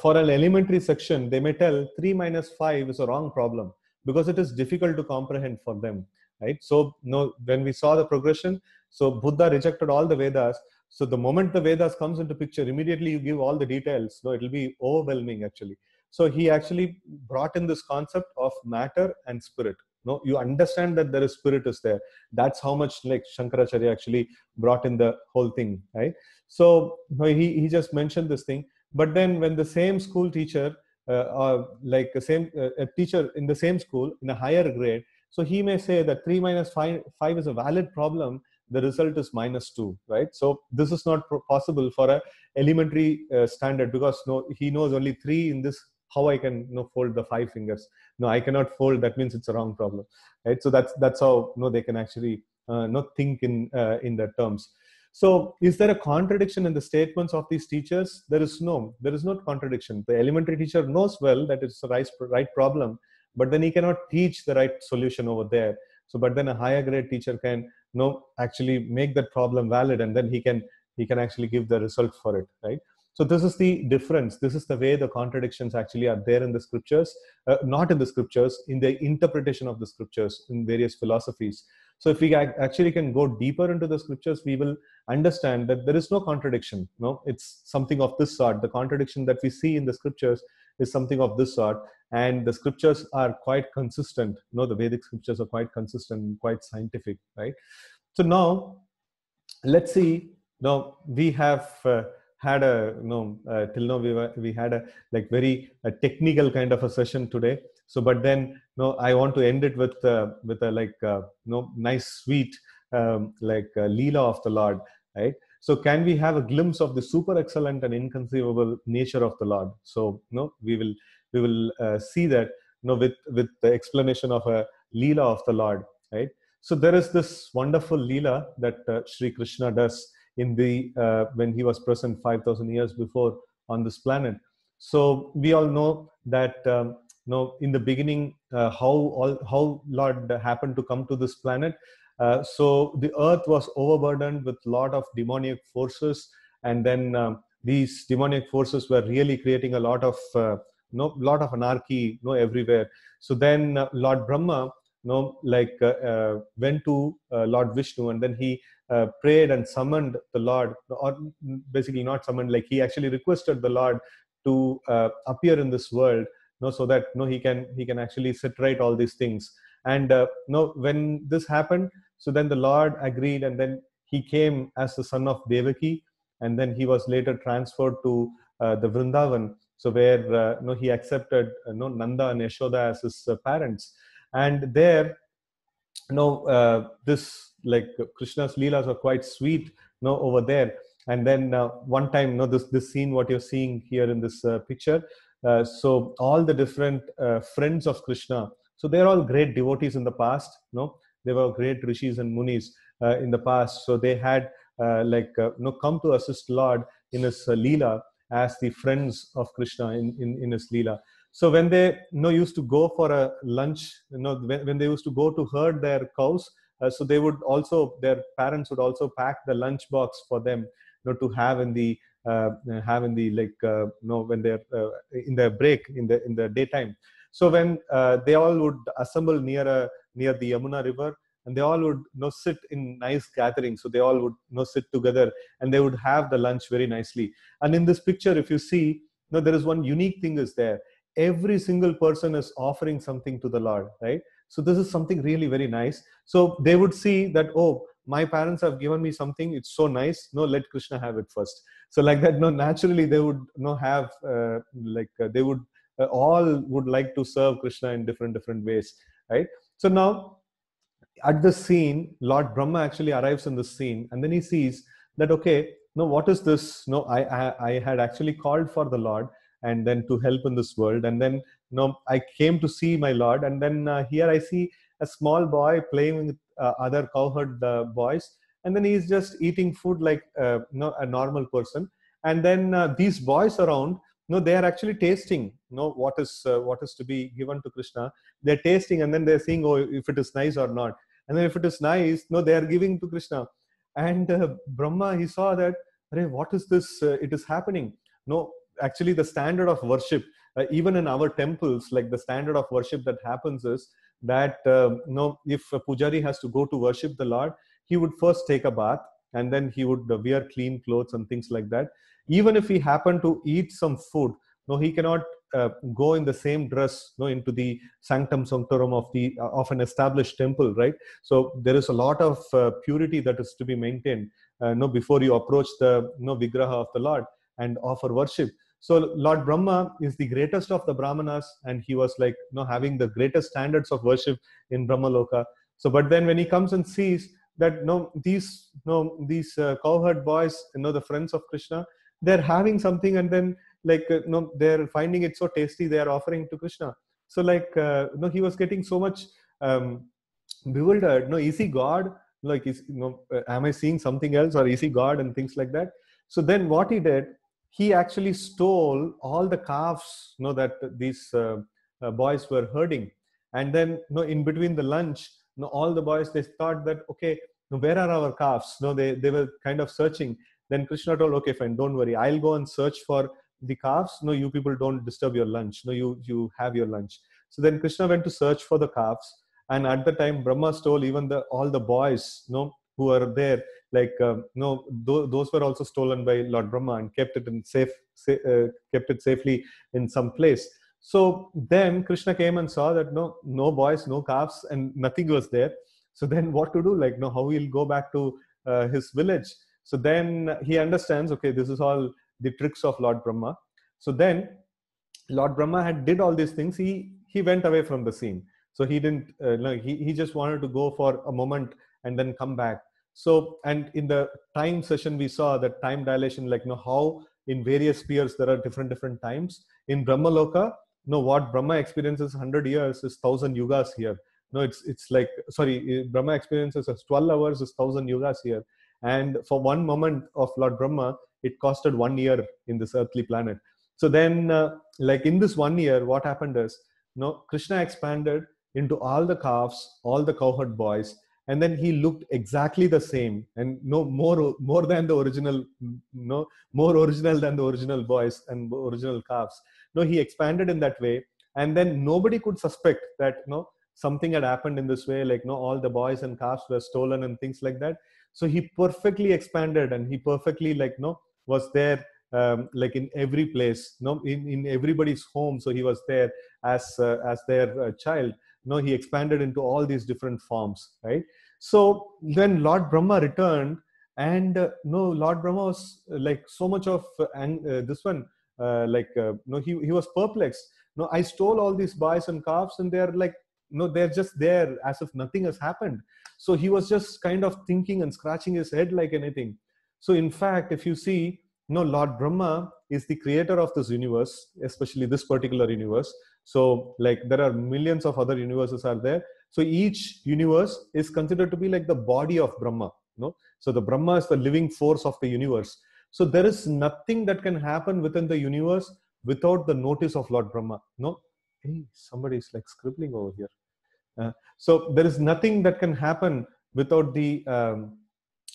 For an elementary section, they may tell 3 minus 5 is a wrong problem. because it is difficult to comprehend for them, right? So when we saw the progression, so Buddha rejected all the Vedas. So the moment the Vedas comes into picture, immediately you give all the details. No, it will be overwhelming actually. So he actually brought in this concept of matter and spirit. No, you understand that there is spirit is there. That's how much like Shankaracharya actually brought in the whole thing, right? So he just mentioned this thing. But then when the same school teacher, like the same a teacher in the same school in a higher grade, so he may say that 3 minus 5 is a valid problem, the result is -2, right? So this is not possible for a elementary standard, because he knows only 3 in this. How I can fold the 5 fingers? No, I cannot fold. That means it's a wrong problem, right? So that's how they can actually not think in that terms. So is there a contradiction in the statements of these teachers? There is no contradiction. The elementary teacher knows well that it's the right problem, but then he cannot teach the right solution over there. So, but then a higher grade teacher can actually make that problem valid, and then he can actually give the result for it, right? So this is the difference. This is the way the contradictions actually are there in the scriptures, not in the scriptures, in the interpretation of the scriptures in various philosophies. So if we actually can go deeper into the scriptures, we will understand that there is no contradiction. No, it's something of this sort. The contradiction that we see in the scriptures is something of this sort, and the scriptures are quite consistent. The Vedic scriptures are quite consistent, quite scientific, right? So now let's see. Now we have had a till now we had a like very technical kind of a session today. So but then I want to end it with a like nice sweet Leela of the Lord, right? So can we have a glimpse of the super excellent and inconceivable nature of the Lord? So we will see that with the explanation of a Leela of the Lord, right? So there is this wonderful Leela that Sri Krishna does in the when he was present 5,000 years before on this planet. So we all know that in the beginning how Lord happened to come to this planet. So the earth was overburdened with a lot of demonic forces, and then these demonic forces were really creating a lot of anarchy everywhere. So then Lord Brahma went to Lord Vishnu, and then he prayed and summoned the Lord, or basically not summoned, like he actually requested the Lord to appear in this world, so that he can actually set right all these things. And when this happened, so then the Lord agreed, and then he came as the son of Devaki, and then he was later transferred to the Vrindavan, so where he accepted Nanda and Yashoda as his parents. And there this like Krishna's leelas are quite sweet over there. And then one time this scene what you're seeing here in this picture, so all the different friends of Krishna, so they're all great devotees in the past. They were great rishis and munis in the past, so they had come to assist Lord in his leela as the friends of Krishna in his leela. So when they used to go for a lunch, when they used to go to herd their cows, so they would also, their parents would also pack the lunch box for them, to have in the when they're in their break in the daytime. So when they all would assemble near the Yamuna river, and they all would sit in nice gatherings. So they all would sit together, and they would have the lunch very nicely. And in this picture, if you see, there is one unique thing is there. Every single person is offering something to the Lord, right? So this is something really very nice. So they would see that, oh, my parents have given me something, it's so nice, let Krishna have it first. So like that, naturally they would have they would all would like to serve Krishna in different ways, right? So now at the scene, Lord Brahma actually arrives in the scene, and then he sees that, okay, what is this? I had actually called for the Lord, and then to help in this world, and then I came to see my Lord, and then here I see a small boy playing with other cowherd boys, and then he's just eating food like a normal person. And then these boys around, they are actually tasting what is to be given to Krishna. They're tasting, and then they're seeing, oh, if it is nice or not. And then if it is nice, they are giving to Krishna. And Brahma, he saw that, what is this? It is happening. Actually the standard of worship, even in our temples, like the standard of worship that happens is that if a pujari has to go to worship the Lord, he would first take a bath, and then he would wear clean clothes and things like that. Even if he happened to eat some food, no, he cannot go in the same dress, no, into the sanctum sanctorum of an established temple, right? So there is a lot of purity that is to be maintained, no, before you approach the vigraha of the Lord and offer worship. So Lord Brahma is the greatest of the Brahmanas, and he was like, having the greatest standards of worship in Brahmaloka. So, but then when he comes and sees that these cowherd boys, the friends of Krishna, they're having something, and then like they're finding it so tasty, they are offering to Krishna. So like he was getting so much bewildered. Is he God? Like, am I seeing something else, or is he God, and things like that. So then what he did, he actually stole all the calves that these boys were herding. And then in between the lunch, all the boys, they thought that, okay, where are our calves? They were kind of searching. Then Krishna told, okay, fine, don't worry, I'll go and search for the calves. You people don't disturb your lunch. You have your lunch. So then Krishna went to search for the calves, and at the time Brahma stole even all the boys who are there, like those were also stolen by Lord Brahma, and kept it safely in some place. So then Krishna came and saw that no boys, no calves, and nothing was there. So then what to do? Like, how he'll go back to his village. So then he understands, okay, this is all the tricks of Lord Brahma. So then Lord Brahma did all these things. He went away from the scene. So he didn't, he just wanted to go for a moment and then come back. So, and in the time session, we saw that time dilation, like, how in various spheres there are different times. In Brahmaloka, what Brahma experiences 100 years is 1,000 yugas here. It's like, sorry, Brahma experiences as 12 hours is 1,000 yugas here. And for one moment of Lord Brahma, it costed 1 year in this earthly planet. So then, like in this 1 year, what happened is, Krishna expanded into all the calves, all the cowherd boys, and then he looked exactly the same, and more than the original, more original than the original boys and original calves. He expanded in that way, and then nobody could suspect that something had happened in this way, like all the boys and calves were stolen and things like that. So he perfectly expanded, and he perfectly was there, like in every place, in everybody's home. So he was there as their child. He expanded into all these different forms, right? So then Lord Brahma returned, and Lord Brahma was like so much of this one, he was perplexed. I stole all these boys and calves, and they're like, they're just there as if nothing has happened. So he was just kind of thinking and scratching his head like anything. So in fact, if you see, Lord Brahma is the creator of this universe, especially this particular universe. So like there are millions of other universes are there. So each universe is considered to be like the body of Brahma. So the Brahma is the living force of the universe. So there is nothing that can happen within the universe without the notice of Lord Brahma. Hey, somebody is like scribbling over here. So there is nothing that can happen without the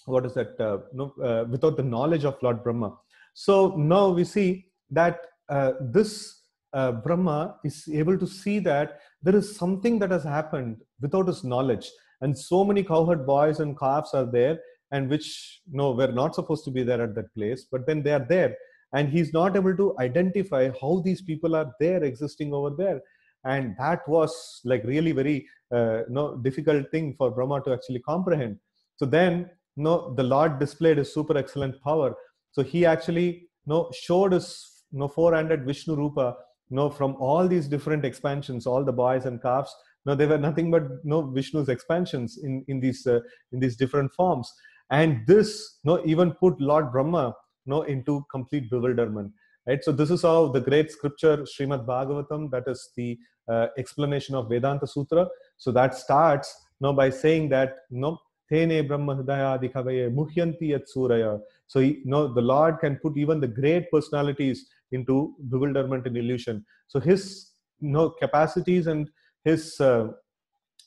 without the knowledge of Lord Brahma. So now we see that this Brahma is able to see that there is something that has happened without his knowledge, and so many cowherd boys and calves are there, and which were not supposed to be there at that place, but then they are there, and he's not able to identify how these people are there existing over there. And that was like really very difficult thing for Brahma to actually comprehend. So then the Lord displayed his super excellent power. So he actually showed his 400 Vishnu Rupa from all these different expansions, all the boys and calves. They were nothing but Vishnu's expansions in these different forms. And this even put Lord Brahma into complete bewilderment. Right? So this is how the great scripture Srimad Bhagavatam, that is the explanation of Vedanta Sutra. So that starts by saying that Tene Brahma Hridaya Dikavaye Muhyanti Yat Suraya. So the Lord can put even the great personalities into bewilderment and illusion. So his capacities and his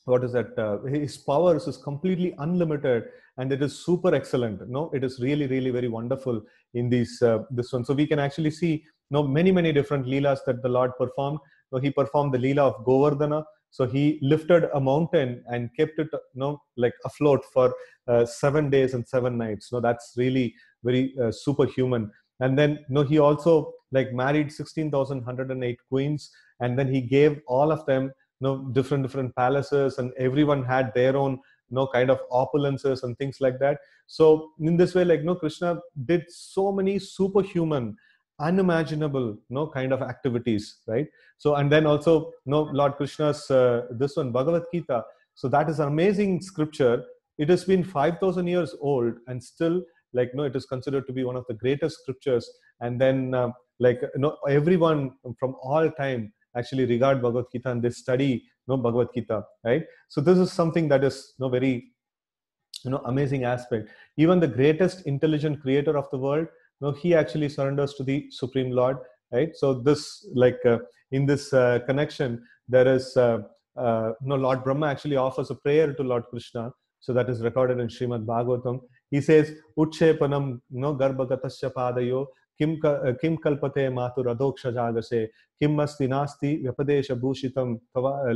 his powers is completely unlimited, and it is super excellent. No, it is really, really very wonderful in these this one. So we can actually see many different leelas that the Lord performed. He performed the leela of Govardhana. So he lifted a mountain and kept it like afloat for 7 days and 7 nights. That's really very superhuman. And then he also like married 16,108 queens, and then he gave all of them different palaces, and everyone had their own kind of opulences and things like that. So in this way, like Krishna did so many superhuman, unimaginable kind of activities, right? So, and then also Lord Krishna's this one, Bhagavad Gita. So that is an amazing scripture. It has been 5,000 years old, and still like it is considered to be one of the greatest scriptures. And then like everyone from all time actually regard Bhagavad Gita, and they study Bhagavad Gita, right? So this is something that is very amazing aspect. Even the greatest intelligent creator of the world, he actually surrenders to the Supreme Lord, right? So this like in this connection, there is Lord Brahma actually offers a prayer to Lord Krishna. So that is recorded in Srimad Bhagavatam. He says, Utshepanam garbhagatasya padayo kim kalpate matur adoksha jagase kim asti nasti vyapadesha bhushitam.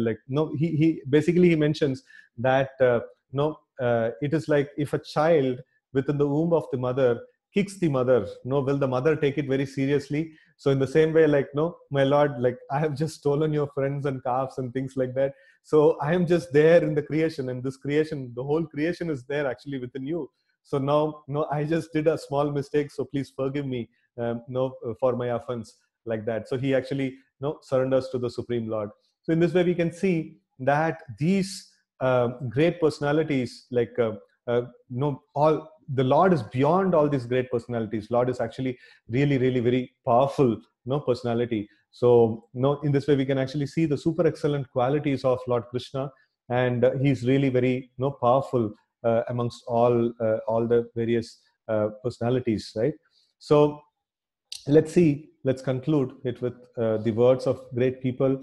Like he basically he mentions that it is like if a child within the womb of the mother kicks the mother, will the mother take it very seriously? So in the same way, like my Lord, like I have just stolen your friends and calves and things like that. So I am just there in the creation, and this creation, the whole creation is there actually within you. So now I just did a small mistake, so please forgive me for my offense, like that. So he actually surrenders to the Supreme Lord. So in this way we can see that these great personalities, like all the Lord is beyond all these great personalities. Lord is actually really very powerful personality. So in this way we can actually see the super excellent qualities of Lord Krishna, and he's really very powerful amongst all the various personalities, right? So let's conclude it with the words of great people.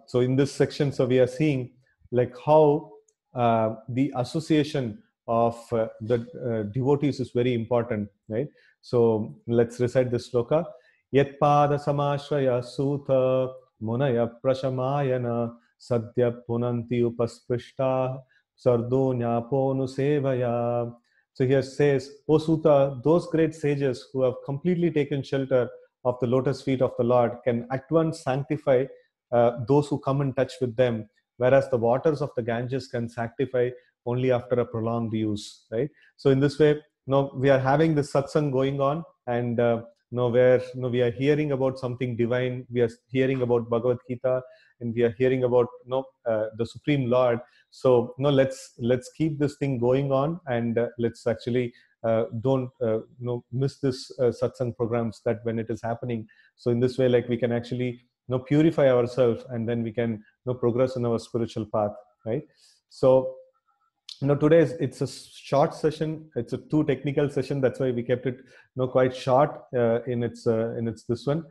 So in this section, so we are seeing like how the association of the devotees is very important, right? So let's recite this sloka. Yat pada samashraya sutha munaya prashamayana sadhya punanti upasprishta sardonya ponu sevaya. So here says, O Suta, those great sages who have completely taken shelter of the lotus feet of the Lord can at once sanctify those who come in touch with them, whereas the waters of the Ganges can sanctify only after a prolonged use, right? So in this way, we are having this satsang going on, and where we are hearing about something divine, we are hearing about Bhagavad Gita, and we are hearing about the Supreme Lord. So let's keep this thing going on, and let's actually don't miss this satsang programs that when it is happening. So in this way, like we can actually purify ourselves, and then we can progress in our spiritual path, right? So today it's a short session. It's a too technical session. That's why we kept it quite short in its this one.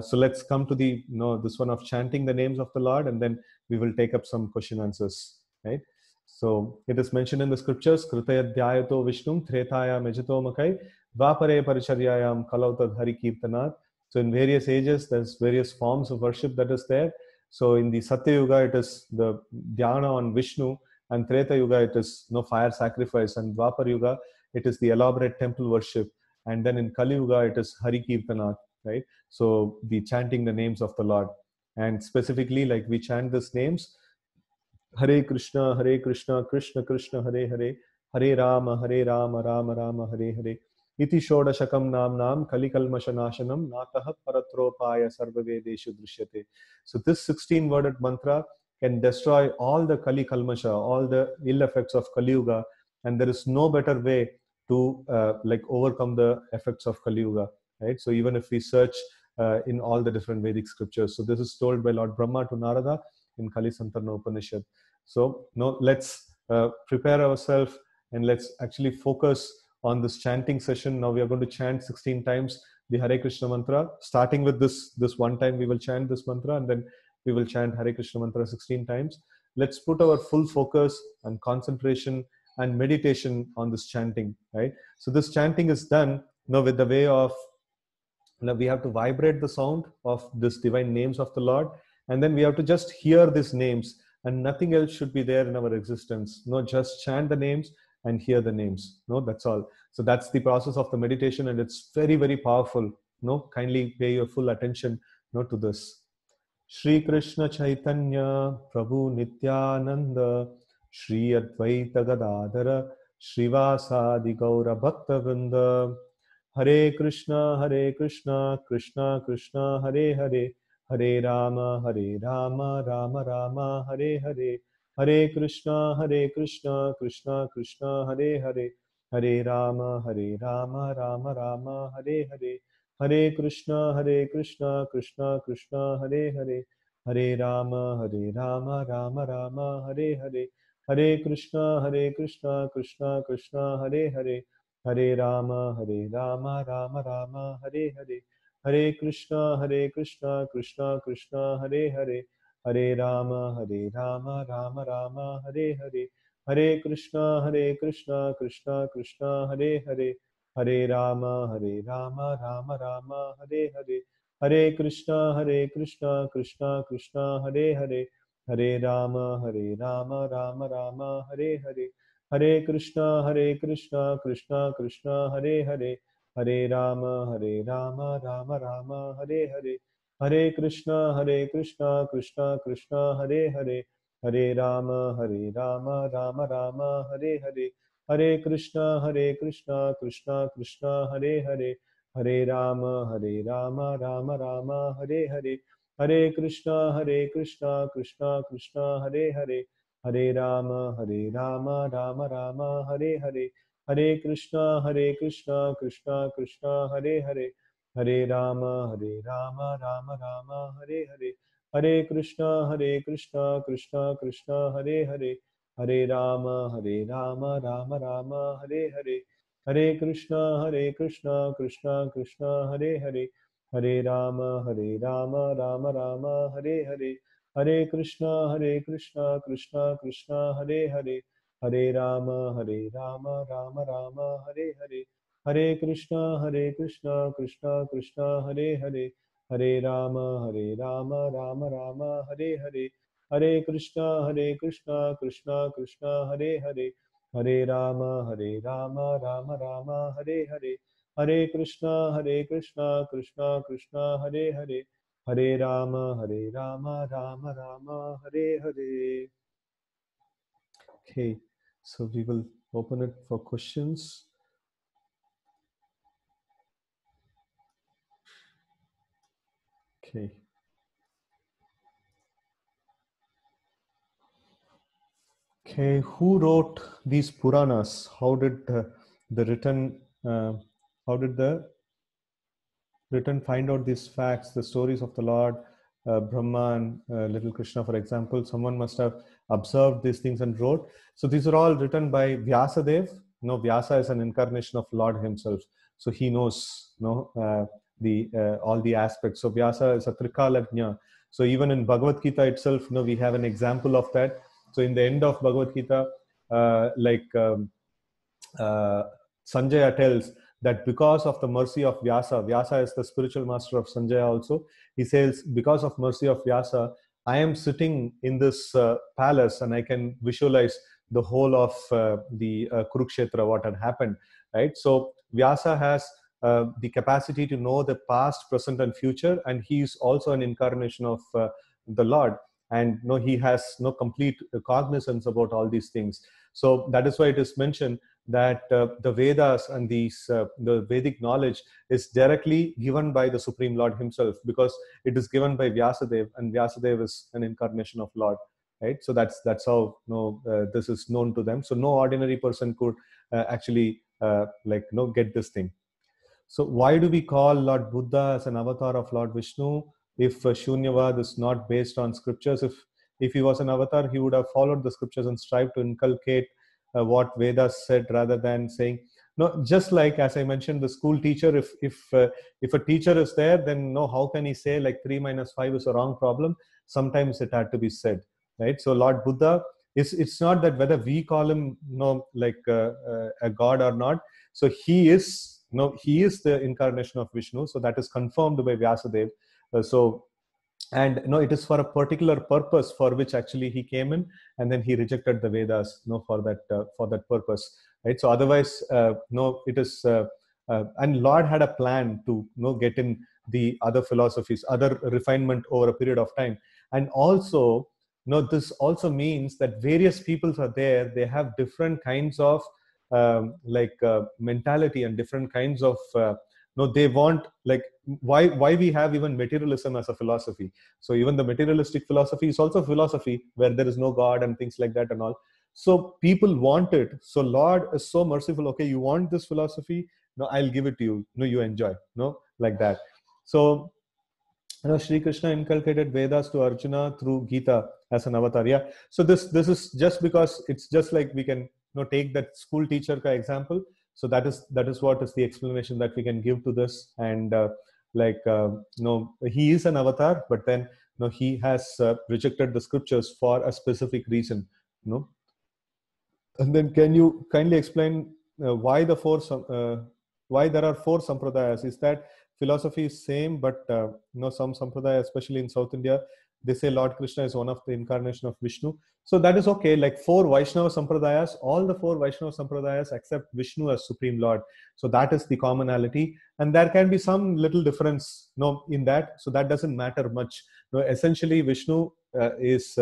So let's come to the this one of chanting the names of the Lord, and then we will take up some question answers, right? So it is mentioned in the scriptures, Kritayadhyayato Vishnum Tretaya Mejato Makai Vapare Paricharyayam Kalautad Hari Kirtanat. So in various ages, there's various forms of worship that is there. So in the Satya Yuga, it is the dhyana on Vishnu, and Treta Yuga, it is fire sacrifice, and Dwapar Yuga, it is the elaborate temple worship, and then in Kali Yuga, it is Hari Kirtanat, right? So the chanting the names of the Lord, and specifically like we chant these names, Hare Krishna, Krishna Krishna, Hare Hare, Hare Rama, Rama Rama, Hare Hare. Iti Shodashakam Nam Kalikalmashanashanam Natah Paratropaya Sarvavedeshu Drishyate. So this 16-worded mantra can destroy all the Kali Kalmasha, all the ill effects of Kali Yuga, and there is no better way to like overcome the effects of Kali Yuga, right? So even if we search in all the different Vedic scriptures, so this is told by Lord Brahma to Narada in Kali Santarna Upanishad. So let's prepare ourselves, and let's actually focus on this chanting session. Now we are going to chant 16 times the Hare Krishna mantra. Starting with this one time, we will chant this mantra, and then we will chant Hare Krishna mantra 16 times. Let's put our full focus and concentration and meditation on this chanting, right? So this chanting is done with the way of, we have to vibrate the sound of this divine names of the Lord, and then we have to just hear these names, and nothing else should be there in our existence. Just chant the names and hear the names. That's all. So that's the process of the meditation, and it's very, very powerful. Kindly pay your full attention to this. Shri Krishna Chaitanya Prabhu Nityananda Shri Advaita Gadadhara Srivasadi Gaura Bhakta Vrinda Hare Krishna Krishna Krishna Hare Hare Hare Rama Rama Rama Hare Hare Hare Krishna Krishna Krishna Hare Hare Hare Rama Rama Rama Hare Hare Hare Krishna Krishna Krishna Hare Hare Hare Rama Rama Rama Hare Hare Hare Krishna Krishna Krishna Hare Hare Hare Rama Rama Rama Hare Hare Hare Krishna Krishna Krishna Hare Hare Hare Rama Rama Rama Hare Hare Hare Krishna Krishna Krishna Hare Hare Hare Rama Rama Rama Hare Hare Hare Krishna Krishna Krishna Hare Hare Hare Rama Rama Rama Hare Hare Hare Krishna Krishna Krishna Hare Hare Hare Rama Rama Rama Hare Hare Hare Krishna Krishna Krishna Hare Hare Hare Rama Rama Rama Hare Hare Hare Krishna Krishna Krishna Hare Hare Hare Rama Rama Rama Hare Hare Hare Krishna Krishna Krishna Hare Hare Hare Rama Rama Rama Hare Hare Hare Krishna Krishna Krishna Hare Hare Hare Rama Rama Rama Hare Hare Hare Krishna Krishna Krishna Hare Hare Hare Rama Rama Rama Hare Hare Hare Krishna Krishna Krishna Hare Hare Hare Rama Rama Rama Hare Hare Hare Krishna Krishna Krishna Hare Hare Hare Rama Rama Rama Hare Hare Hare Krishna Krishna Hare Hare Hare Rama Rama Rama Hare Hare Hare Krishna Krishna Hare Hare Hare Rama Rama Rama Hare Hare Hare Krishna Krishna Hare Hare Hare Rama Rama Rama Hare Hare. Okay, so we will open it for questions. Okay. Okay, who wrote these Puranas? How did the written find out these facts, the stories of the Lord, Brahma and little Krishna, for example? Someone must have observed these things and wrote. So these are all written by Vyasadev. Vyasa is an incarnation of Lord himself. So he knows all the aspects. So Vyasa is a Trikalagnya. So even in Bhagavad Gita itself, we have an example of that. So in the end of Bhagavad Gita, Sanjaya tells that because of the mercy of Vyasa, Vyasa is the spiritual master of Sanjaya also, he says, because of mercy of Vyasa, I am sitting in this palace and I can visualize the whole of the Kurukshetra, what had happened, right? So Vyasa has the capacity to know the past, present and future, and he is also an incarnation of the Lord, and he has no complete cognizance about all these things. So that is why it is mentioned that the Vedas and the Vedic knowledge is directly given by the Supreme Lord himself, because it is given by Vyasadeva, and Vyasadeva is an incarnation of Lord, right? So that's how this is known to them. So no ordinary person could actually get this thing. So why do we call Lord Buddha as an avatar of Lord Vishnu if Shunyavad is not based on scriptures? If he was an avatar, he would have followed the scriptures and strived to inculcate what Vedas said, rather than saying, no, just like as I mentioned, the school teacher, if a teacher is there, then how can he say like 3 - 5 is a wrong problem? Sometimes it had to be said, right? So Lord Buddha it's not that whether we call him like a god or not. So he is he is the incarnation of Vishnu. So that is confirmed by Vyasadeva. And it is for a particular purpose for which actually he came in, and then he rejected the Vedas for that purpose, right? So otherwise it is and Lord had a plan to get in the other philosophies, other refinement over a period of time. And also this also means that various peoples are there, they have different kinds of mentality and different kinds of they want, like, why we have even materialism as a philosophy. So even the materialistic philosophy is also philosophy where there is no God and things like that and all. So people want it. So Lord is so merciful. Okay, you want this philosophy? No, I'll give it to you. No, you enjoy. No, like that. So Sri Krishna inculcated Vedas to Arjuna through Gita as an avatar. Yeah. So this is just because it's just like we can take that school teacher ka example. So that is what is the explanation that we can give to this. And he is an avatar, but then he has rejected the scriptures for a specific reason. And then can you kindly explain why there are four sampradayas? Is that philosophy is same, but some sampradaya, especially in South India, they say Lord Krishna is one of the incarnation of Vishnu. So that is okay. Like 4 Vaishnava sampradayas, all the 4 Vaishnava sampradayas accept Vishnu as Supreme Lord. So that is the commonality, and there can be some little difference in that. So that doesn't matter much. Essentially Vishnu is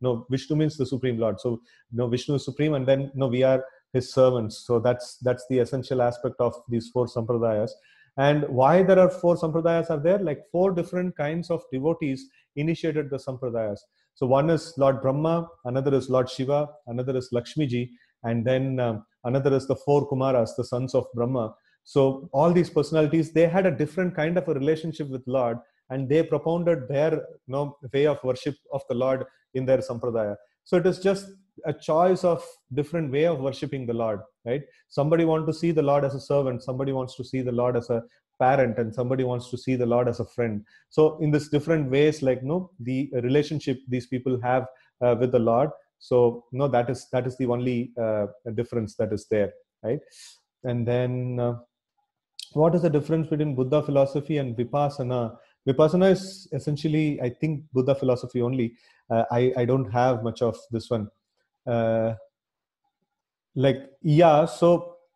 Vishnu means the Supreme Lord. So Vishnu is supreme, and then we are his servants. So that's the essential aspect of these 4 sampradayas. And why there are 4 sampradayas are there? Like 4 different kinds of devotees initiated the sampradayas. So one is Lord Brahma, another is Lord Shiva, another is Lakshmi Ji, and then another is the 4 Kumaras, the sons of Brahma. So all these personalities, they had a different kind of a relationship with Lord, and they propounded their way of worship of the Lord in their sampradaya. So it is just a choice of different way of worshipping the Lord, right? Somebody wants to see the Lord as a servant, somebody wants to see the Lord as a parent, and somebody wants to see the Lord as a friend. So in this different ways, like the relationship these people have with the Lord. So that is the only difference that is there, right? And then what is the difference between Buddha philosophy and Vipassana? Vipassana is essentially, I think, Buddha philosophy only. I don't have much of this one. So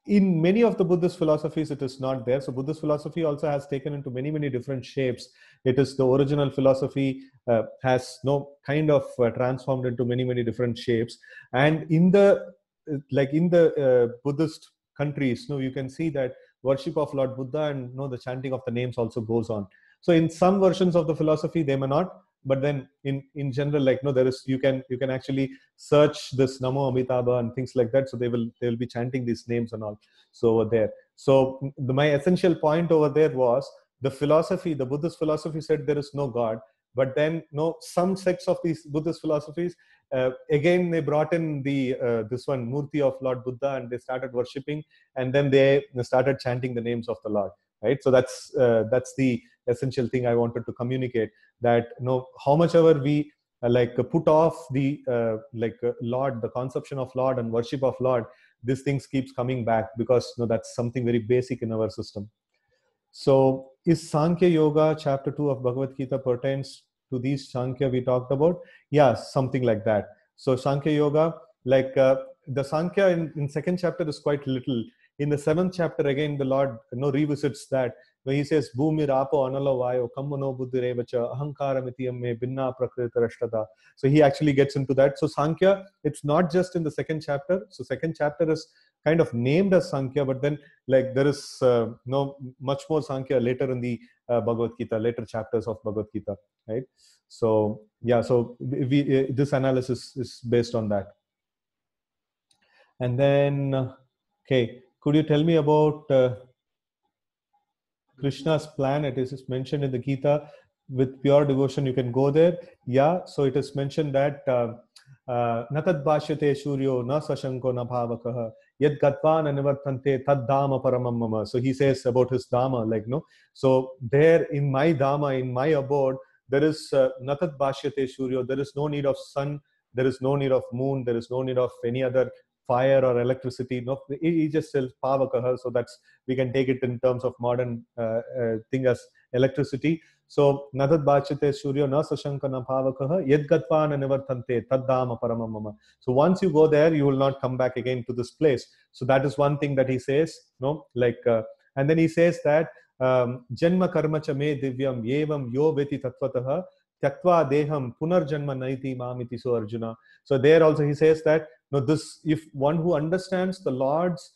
in many of the Buddhist philosophies, it is not there. So Buddhist philosophy also has taken into many different shapes. It is the original philosophy has transformed into many different shapes. And in the Buddhist countries, you can see that worship of Lord Buddha and the chanting of the names also goes on. So in some versions of the philosophy, they may not. But then in general, there is, you can actually search this Namo Amitabha and things like that. So they will be chanting these names and all. So over there. So my essential point over there was the Buddhist philosophy said there is no God. But then some sects of these Buddhist philosophies, again they brought in the this one Murti of Lord Buddha, and they started worshipping, and then they started chanting the names of the Lord. Right. So that's the essential thing I wanted to communicate, that how much ever we put off the Lord, the conception of Lord and worship of Lord, these things keeps coming back, because that's something very basic in our system. So is Sankhya Yoga chapter 2 of Bhagavad Gita pertains to these Sankhya we talked about? Yeah, something like that. So Sankhya Yoga, the Sankhya in second chapter is quite little. In the 7th chapter, again, the Lord revisits that, where he says, Bhumi Rapo Anala Vayo Kammano Buddhirevacha Ahankara Mitiyame Binna Prakrita Rashtada. So he actually gets into that. So Sankhya, it's not just in the 2nd chapter. So 2nd chapter is kind of named as Sankhya, but then there is much more Sankhya later in the Bhagavad Gita, later chapters of Bhagavad Gita, right? So yeah, so this analysis is based on that. And then, okay, could you tell me about Krishna's plan? It is mentioned in the Gita, with pure devotion you can go there. Yeah, so it is mentioned that natad bhashyate shuryo na sashanko na bhavakaha yad gatva na nivartante tad dhamma paramam mama. So he says about his dhamma, so there in my dhamma, in my abode, there is natad bhashyate shuryo, there is no need of sun there is no need of moon, there is no need of any other fire or electricity. No, he just says pavakaha, so that's, we can take it in terms of modern thing as electricity. So nadad bachate suryo na sashanka na pavakaha yedgatva na nivartante taddama paramam mama. So once you go there, you will not come back again to this place. So that is one thing that he says, no, like and then he says that janma karma cha me divyam yevam yo veti tatvatah tyaktva deham punarjanma naiti mamiti. So Arjuna, so there also he says that, no, this, if one who understands the Lord's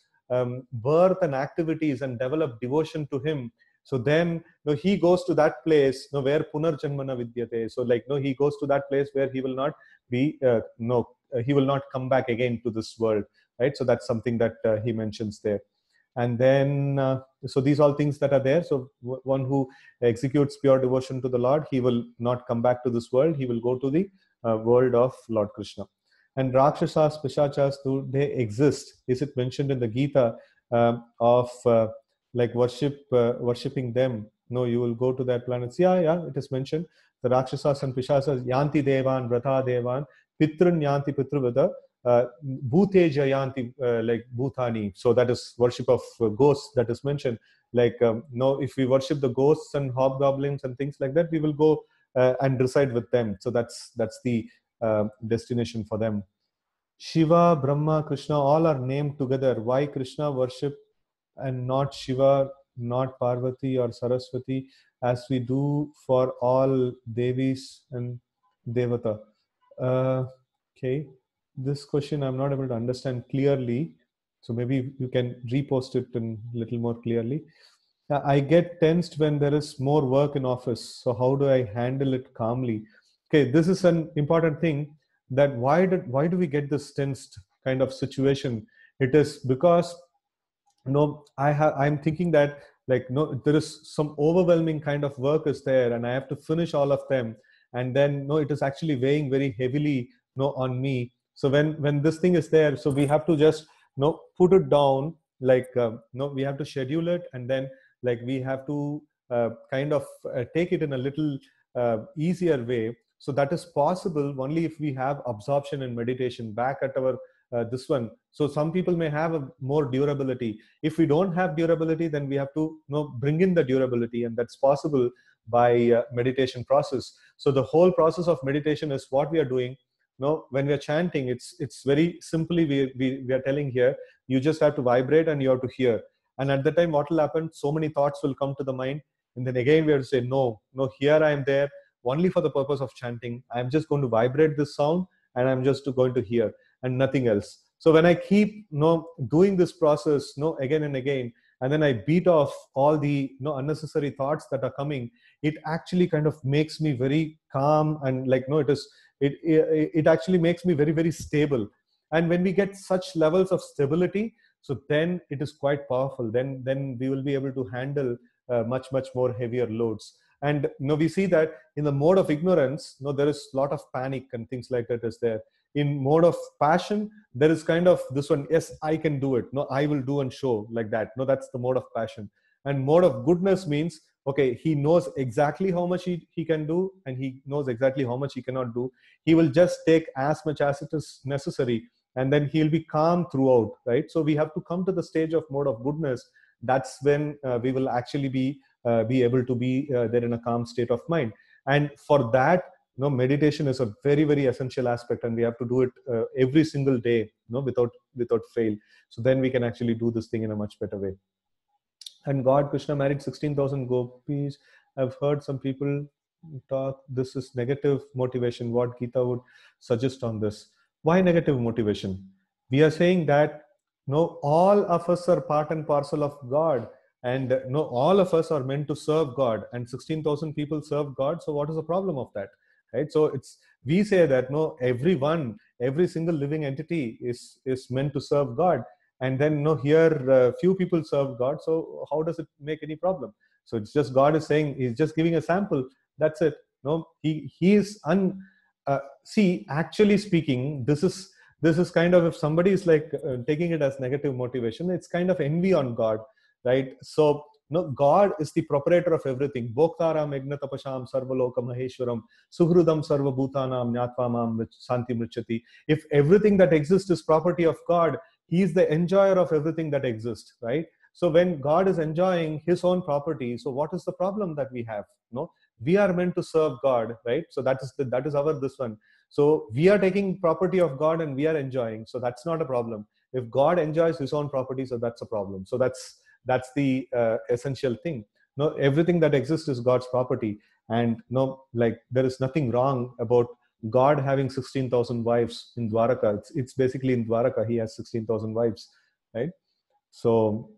birth and activities and develop devotion to him, so then, no, he goes to that place, no, where punarjanmana vidyate. So like, no, he goes to that place where he will not be he will not come back again to this world, right? So that's something that he mentions there. And then so these all things that are there. So one who executes pure devotion to the Lord, he will not come back to this world, he will go to the world of Lord Krishna. And Rakshasas, Pishachas, they exist. Is it mentioned in the Gita of like worshipping them? No, you will go to their planets. Yeah, it is mentioned. The Rakshasas and Pishachas, Yanti Devan, Vrata Devan, Pitrun Yanti Pitruvada, Bhute Jayanti, like Bhutani. So that is worship of ghosts that is mentioned. Like, no, if we worship the ghosts and hobgoblins and things like that, we will go and reside with them. So that's the destination for them. Shiva, Brahma, Krishna, all are named together. Why Krishna worship and not Shiva, not Parvati or Saraswati, as we do for all Devis and Devata? Okay, this question I'm not able to understand clearly, so maybe you can repost it in a little more clearly. I get tensed when there is more work in office, so how do I handle it calmly? Okay, this is an important thing, that why do we get this tensed kind of situation? It is because, no, I'm thinking that, like, no, there is some overwhelming kind of work is there and I have to finish all of them, and then, no, it is actually weighing very heavily, no, on me. So when this thing is there, so we have to just, no, put it down, like no, we have to schedule it, and then, like, we have to kind of take it in a little easier way. So that is possible only if we have absorption and meditation back at our this one. So some people may have a more durability. If we don't have durability, then we have to, you know, bring in the durability, and that's possible by meditation process. So the whole process of meditation is what we are doing. No, when we are chanting, it's very simply we are telling here, you just have to vibrate and you have to hear. And at the time, what will happen? So many thoughts will come to the mind, and then again we have to say, no, here I am there only for the purpose of chanting. I'm just going to vibrate this sound, and I'm just going to hear, and nothing else. So when I keep, doing this process, again and again, and then I beat off all the unnecessary thoughts that are coming, it actually kind of makes me very calm, and like, it actually makes me very, very stable. And when we get such levels of stability, so then it is quite powerful. Then we will be able to handle much more heavier loads. And we see that in the mode of ignorance, there is a lot of panic and things like that is there. In mode of passion, there is kind of this one, yes, I can do it. No, I will do and show, like that. No, that's the mode of passion. And mode of goodness means, okay, he knows exactly how much he can do, and he knows exactly how much he cannot do. He will just take as much as it is necessary, and then he'll be calm throughout, right? So we have to come to the stage of mode of goodness. That's when we will actually be able to be there in a calm state of mind. And for that, meditation is a very, very essential aspect, and we have to do it every single day, without fail. So then we can actually do this thing in a much better way. And God, Krishna married 16,000 gopis. I've heard some people talk, this is negative motivation. What Gita would suggest on this? Why negative motivation? We are saying that all of us are part and parcel of God, and all of us are meant to serve God, and 16,000 people serve God. So what is the problem of that? Right? So we say that every single living entity is meant to serve God, and then here few people serve God. So how does it make any problem? So it's just God is saying, he's just giving a sample. That's it. He is see, actually speaking, this is kind of, if somebody is like taking it as negative motivation, it's kind of envy on God, right? So No, God is the proprietor of everything. Bhoktaram Egnatapasham Sarvaloka Maheshwaram Suhrudam Sarvabhutanam Nyatvam Santi Mrichati. If everything that exists is property of God, He is the enjoyer of everything that exists, right? So when God is enjoying His own property, so what is the problem that we have? No, we are meant to serve God, right? So that is our this one. So we are taking property of God and we are enjoying. So that's not a problem. If God enjoys His own property, so that's a problem. So that's the essential thing. No, everything that exists is God's property, and no, like there is nothing wrong about God having 16,000 wives in Dwaraka. It's basically in Dwaraka He has 16,000 wives, right? So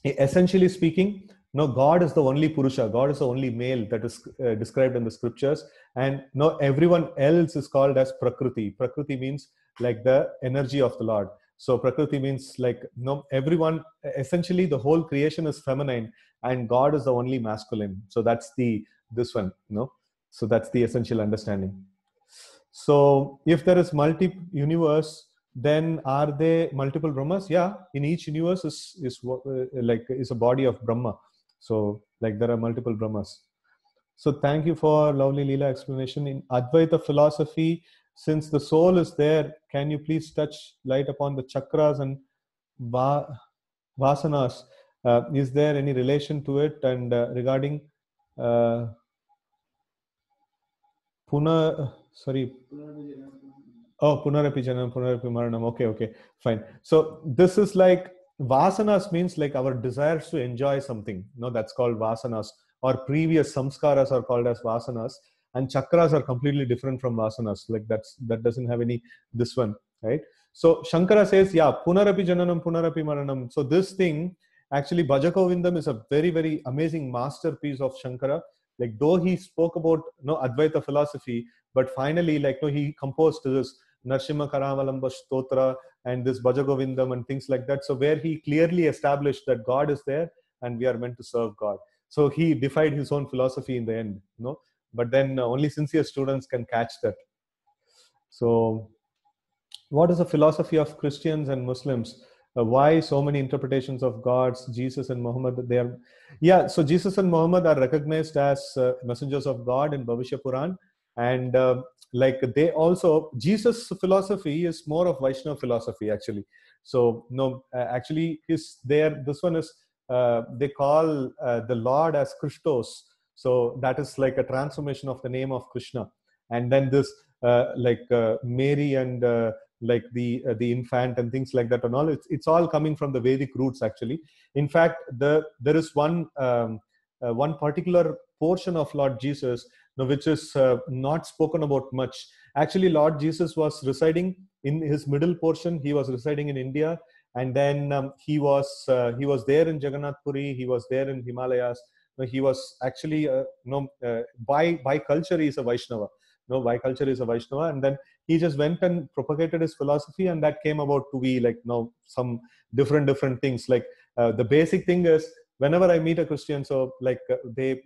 essentially speaking, no, God is the only Purusha. God is the only male that is described in the scriptures, and no, everyone else is called as Prakriti. Prakriti means like the energy of the Lord. So Prakriti means like, no, everyone, essentially the whole creation is feminine, and God is the only masculine. So that's this one, so that's the essential understanding. So if there is multi-universe, then are there multiple Brahmas? Yeah, in each universe is a body of Brahma. So like there are multiple Brahmas. So thank you for lovely Leela explanation. In Advaita philosophy, since the soul is there, can you please touch light upon the chakras and vasanas? Is there any relation to it? And regarding Punarapi Janam, Punarapi Maranam. Okay, fine. So this is like vasanas means like our desires to enjoy something. No, that's called vasanas. Or previous samskaras are called as vasanas, and chakras are completely different from vasanas. Like that doesn't have any this one, right? So Shankara says, yeah, Punarapi Jananam, Punarapi Maranam. So this thing actually Bhajagovindam is a very, very amazing masterpiece of Shankara. Like though he spoke about Advaita philosophy, but finally, like he composed this Narsimha Karavalamba Stotra and this Bhajagovindam and things like that. So where he clearly established that God is there and we are meant to serve God. So he defied his own philosophy in the end, but then only sincere students can catch that. So what is the philosophy of Christians and Muslims? Why so many interpretations of gods, Jesus and Muhammad? So Jesus and Muhammad are recognized as messengers of God in Bhavishya Puran, and like they also, Jesus' philosophy is more of Vaishnava philosophy actually. So actually this one is they call the Lord as Christos. So that is like a transformation of the name of Krishna, and then this Mary and like the infant and things like that and all, it's all coming from the Vedic roots actually. In fact, there is one particular portion of Lord Jesus which is not spoken about much. Actually, Lord Jesus was residing in his middle portion. He was residing in India, and then he was there in Jagannath Puri. He was there in Himalayas. He was actually by culture he is a Vaishnava. By culture is a Vaishnava, and then he just went and propagated his philosophy, and that came about to be like some different things. Like the basic thing is, whenever I meet a Christian, so like they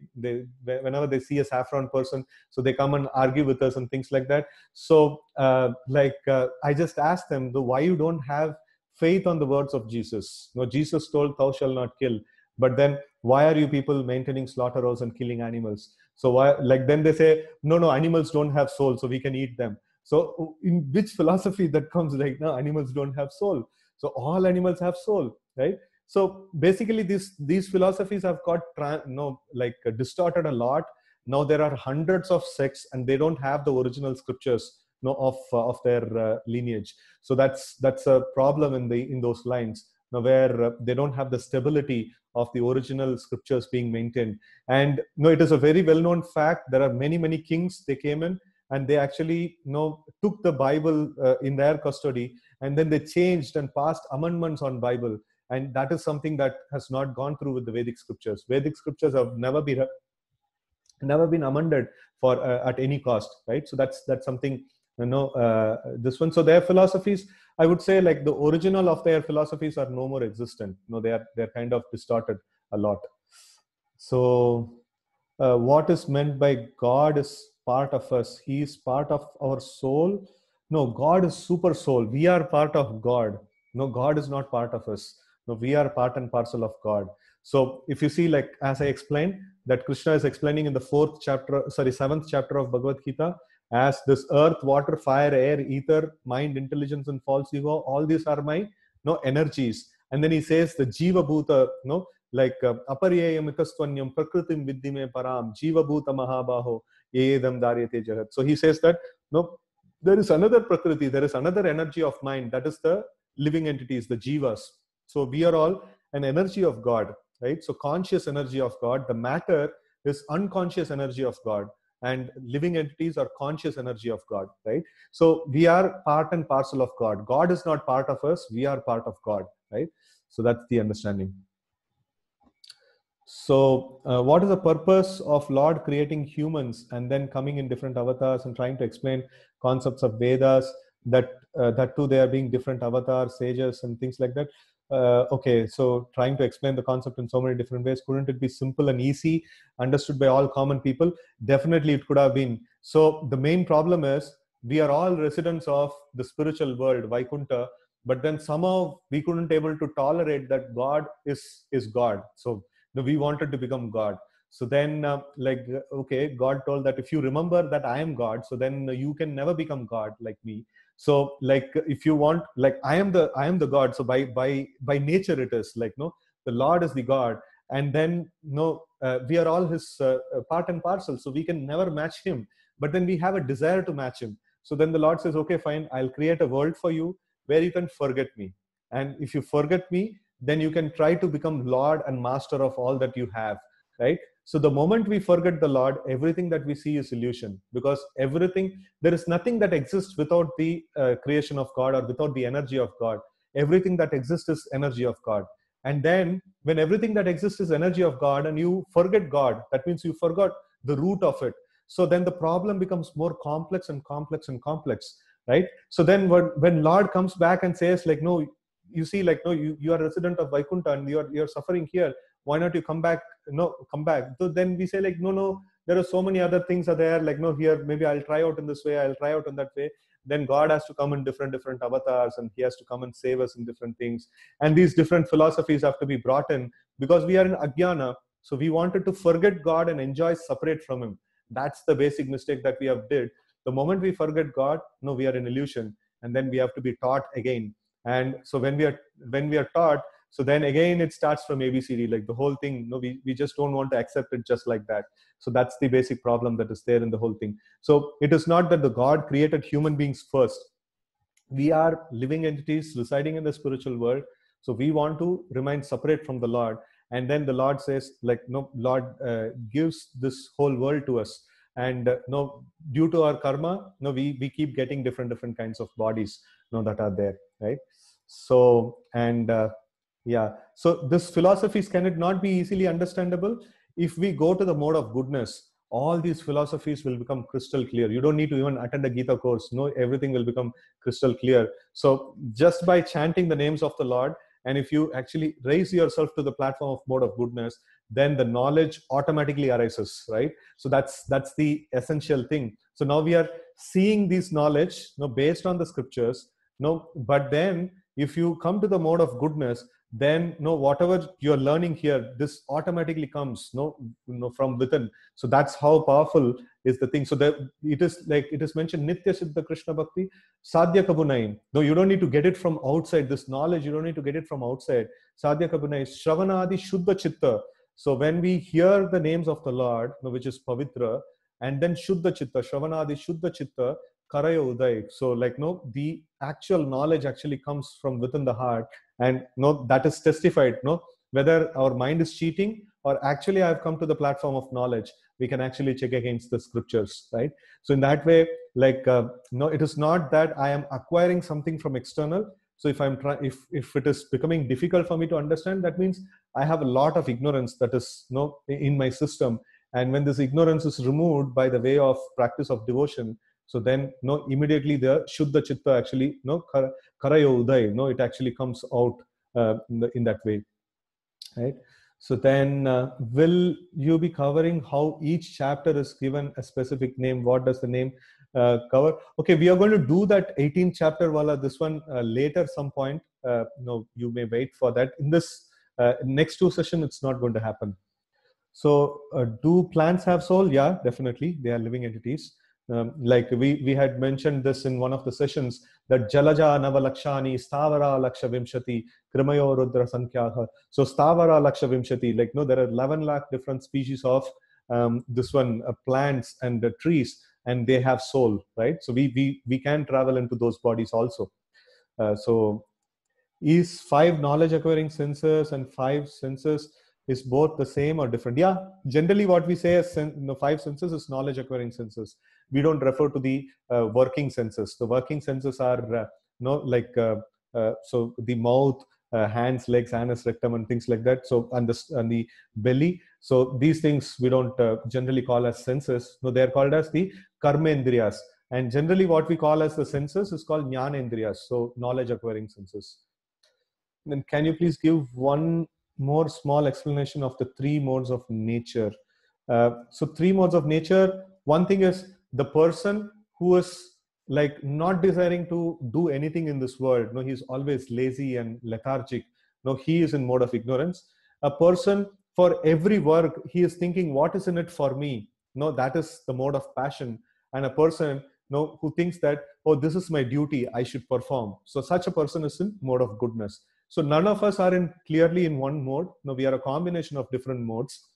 whenever they see a saffron person, so they come and argue with us and things like that. So I just ask them, why you don't have faith on the words of Jesus? Jesus told, "Thou shalt not kill," but then why are you people maintaining slaughterhouse and killing animals? So why, like then they say, no, animals don't have soul, so we can eat them. So in which philosophy that comes like, no, animals don't have soul, so all animals have soul, right? So basically these philosophies have got distorted a lot. Now there are hundreds of sects and they don't have the original scriptures of their lineage. So that's a problem in those lines where they don't have the stability of the original scriptures being maintained. And it is a very well-known fact. There are many kings. They came in and they actually took the Bible in their custody, and then they changed and passed amendments on Bible. And that is something that has not gone through with the Vedic scriptures. Vedic scriptures have never been amended for at any cost, right? So that's something this one. So their philosophies, I would say, like the original of their philosophies are no more existent. They're kind of distorted a lot. So what is meant by God is part of us? He is part of our soul? No, God is super soul. We are part of God. No, God is not part of us. No, we are part and parcel of God. So if you see, like as I explained, that Krishna is explaining in the seventh chapter of Bhagavad Gita, as this earth, water, fire, air, ether, mind, intelligence, and false ego, all these are my energies. And then he says the Jiva Bhuta, like aparyayam ikastvanyam prakritim viddhime param Jiva Bhuta Mahabaho Yedam Daryate Jagat. So he says that there is another prakriti, there is another energy of mind, that is the living entities, the jivas. So we are all an energy of God, right? So conscious energy of God. The matter is unconscious energy of God, and living entities are conscious energy of God, right? So we are part and parcel of God. God is not part of us, we are part of God, right? So that's the understanding. So what is the purpose of Lord creating humans and then coming in different avatars and trying to explain concepts of Vedas, that too they are being different avatars, sages and things like that? Okay, so trying to explain the concept in so many different ways, couldn't it be simple and easy, understood by all common people? Definitely it could have been. So the main problem is we are all residents of the spiritual world, Vaikuntha, but then somehow we couldn't able to tolerate that God is God. So we wanted to become God. So then okay, God told that if you remember that I am God, so then you can never become God like me. So like if you want, like I am the God, so by nature it is like the Lord is the God, and then we are all his part and parcel, so we can never match him, but then we have a desire to match him. So then the Lord says, okay, fine, I'll create a world for you where you can forget me, and if you forget me, then you can try to become Lord and master of all that you have, right? So the moment we forget the Lord, everything that we see is illusion, because there is nothing that exists without the creation of God or without the energy of God. Everything that exists is energy of God. And then when everything that exists is energy of God and you forget God, that means you forgot the root of it. So then the problem becomes more complex and complex and complex, right? So then when Lord comes back and says like, no, you see, like, no, you are a resident of Vaikuntha and you're suffering here. Why not you come back? Come back. So then we say like, no, there are so many other things are there. Like, no, here, maybe I'll try out in this way. I'll try out in that way. Then God has to come in different avatars, and he has to come and save us in different things. And these different philosophies have to be brought in because we are in Ajnana. So we wanted to forget God and enjoy separate from him. That's the basic mistake that we have did. The moment we forget God, no, we are in illusion, and then we have to be taught again. And so when we are taught, so then again it starts from ABCD, like the whole thing. We just don't want to accept it just like that. So that's the basic problem that is there in the whole thing. So it is not that the God created human beings first. We are living entities residing in the spiritual world. So we want to remain separate from the Lord. And then the Lord says, like, no, Lord gives this whole world to us. And due to our karma, we keep getting different kinds of bodies that are there, right? So, and yeah, so this philosophies, can it not be easily understandable? If we go to the mode of goodness, all these philosophies will become crystal clear. You don't need to even attend a Gita course. No, everything will become crystal clear. So just by chanting the names of the Lord, and if you actually raise yourself to the platform of mode of goodness, then the knowledge automatically arises, right? So that's the essential thing. So now we are seeing this knowledge based on the scriptures. But then if you come to the mode of goodness, then whatever you're learning here, this automatically comes from within. So that's how powerful is the thing. So that it is mentioned, Nitya Siddha Krishna Bhakti Sadhya Kabunai. No, you don't need to get it from outside. This knowledge, you don't need to get it from outside. Sadhya Kabunai Shravanadi Shuddha Chitta. So when we hear the names of the Lord, which is Pavitra, and then Shuddha Chitta, Shravanadi Shuddha Chitta, Karaya Uday. So the actual knowledge actually comes from within the heart, and that is testified. Whether our mind is cheating or actually I've come to the platform of knowledge, we can actually check against the scriptures, right? So in that way, it is not that I am acquiring something from external. So if I'm trying, if it is becoming difficult for me to understand, that means I have a lot of ignorance that is in my system. And when this ignorance is removed by the way of practice of devotion, so then immediately the Shuddha Chitta actually Karayo Uday, it actually comes out in that way, right? So then will you be covering how each chapter is given a specific name? What does the name cover? Okay, we are going to do that 18th chapter wala, this one later some point. You may wait for that. In this Next two session, it's not going to happen. So do plants have soul? Yeah, definitely. They are living entities. Like we had mentioned this in one of the sessions, that Jalaja Navalakshani Stavara Laksha Vimshati Krimayo Rudra Sankhyaha. So Stavara Laksha Vimshati, like no, there are 11 lakh different species of this one plants and trees, and they have soul, right? So we can travel into those bodies also. So is 5 knowledge acquiring senses and 5 senses is both the same or different? Yeah, generally what we say as 5 senses is knowledge acquiring senses. We don't refer to the working senses. The working senses are so the mouth, hands, legs, anus, rectum, and things like that. So and the belly. So these things we don't generally call as senses. No, they are called as the karmendriyas. And generally what we call as the senses is called jnanendriyas. So knowledge acquiring senses. Then can you please give one more small explanation of the 3 modes of nature? So 3 modes of nature, one thing is the person who is like not desiring to do anything in this world. No, he's always lazy and lethargic. No, he is in mode of ignorance. A person, for every work, he is thinking, what is in it for me? No, that is the mode of passion. And a person, no, who thinks that, oh, this is my duty, I should perform. So such a person is in mode of goodness. So none of us are clearly in one mode. No, we are a combination of different modes.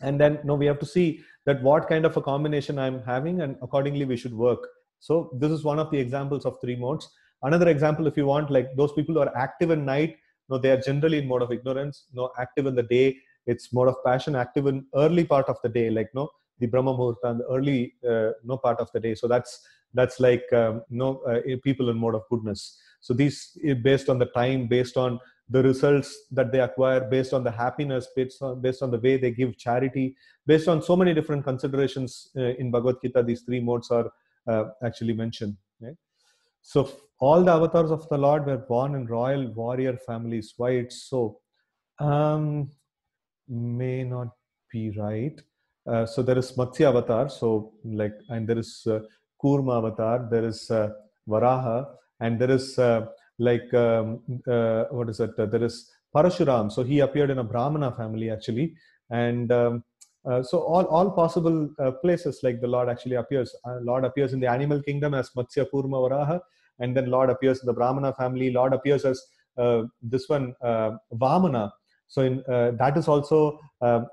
And then no, we have to see that what kind of a combination I'm having, and accordingly we should work. So this is one of the examples of 3 modes. Another example, if you want, like those people who are active in night, no, they are generally in mode of ignorance. No, active in the day, it's mode of passion. Active in early part of the day, like no, the Brahma Muhurta and the early no part of the day. So that's like people in mode of goodness. So these based on the time, based on the results that they acquire, based on the happiness, based on the way they give charity, based on so many different considerations in Bhagavad Gita, these 3 modes are actually mentioned. Right? So all the avatars of the Lord were born in royal warrior families. Why it's so? May not be right. So there is Matsya avatar. So like, and there is Kurma avatar. There is Varaha, and there is what is it? There is Parashuram. So he appeared in a Brahmana family actually, and so all possible places, like the Lord actually appears. Lord appears in the animal kingdom as Matsya, Kurma, Varaha, and then Lord appears in the Brahmana family. Lord appears as this one Vamana. So in that is also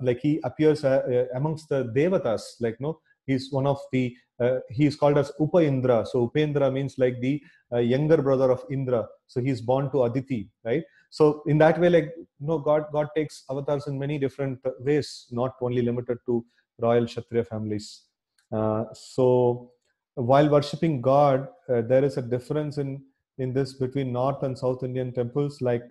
like he appears amongst the devatas. Like no, he's one of the he is called as Upa Indra. So Upendra means like the younger brother of Indra. So he's born to Aditi, right? So in that way, like God takes avatars in many different ways, not only limited to royal Kshatriya families. So while worshipping God, there is a difference in this between North and South Indian temples, like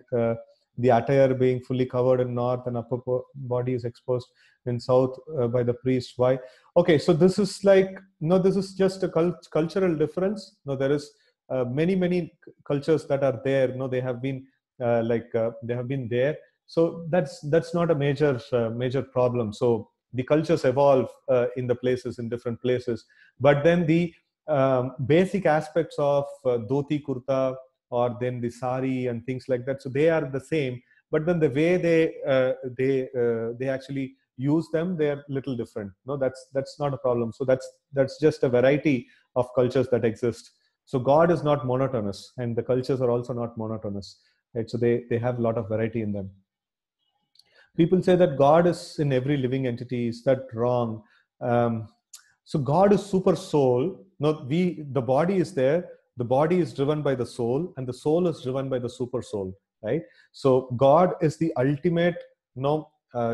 the attire being fully covered in North and upper body is exposed in South by the priest. Why? Okay, so this is like, no, this is just a cultural difference. No, there is many cultures that are there. No, they have been they have been there. So that's not a major problem. So the cultures evolve in the places, in different places. But then the basic aspects of dhoti, kurta, or then the sari and things like that, so they are the same, but then the way they actually use them, they are little different. No, that's not a problem. So that's just a variety of cultures that exist. So God is not monotonous, and the cultures are also not monotonous, right? So they have a lot of variety in them. People say that God is in every living entity. Is that wrong? So God is super soul. No, the body is there. The body is driven by the soul, and the soul is driven by the super soul, right? So God is the ultimate,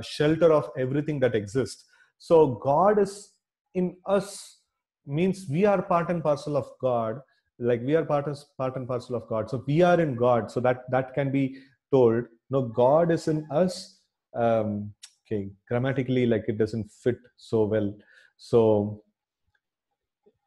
shelter of everything that exists. So God is in us, means we are part and parcel of God. Like we are part and parcel of God. So we are in God. So that can be told. No, God is in us. Okay, grammatically, like it doesn't fit so well. So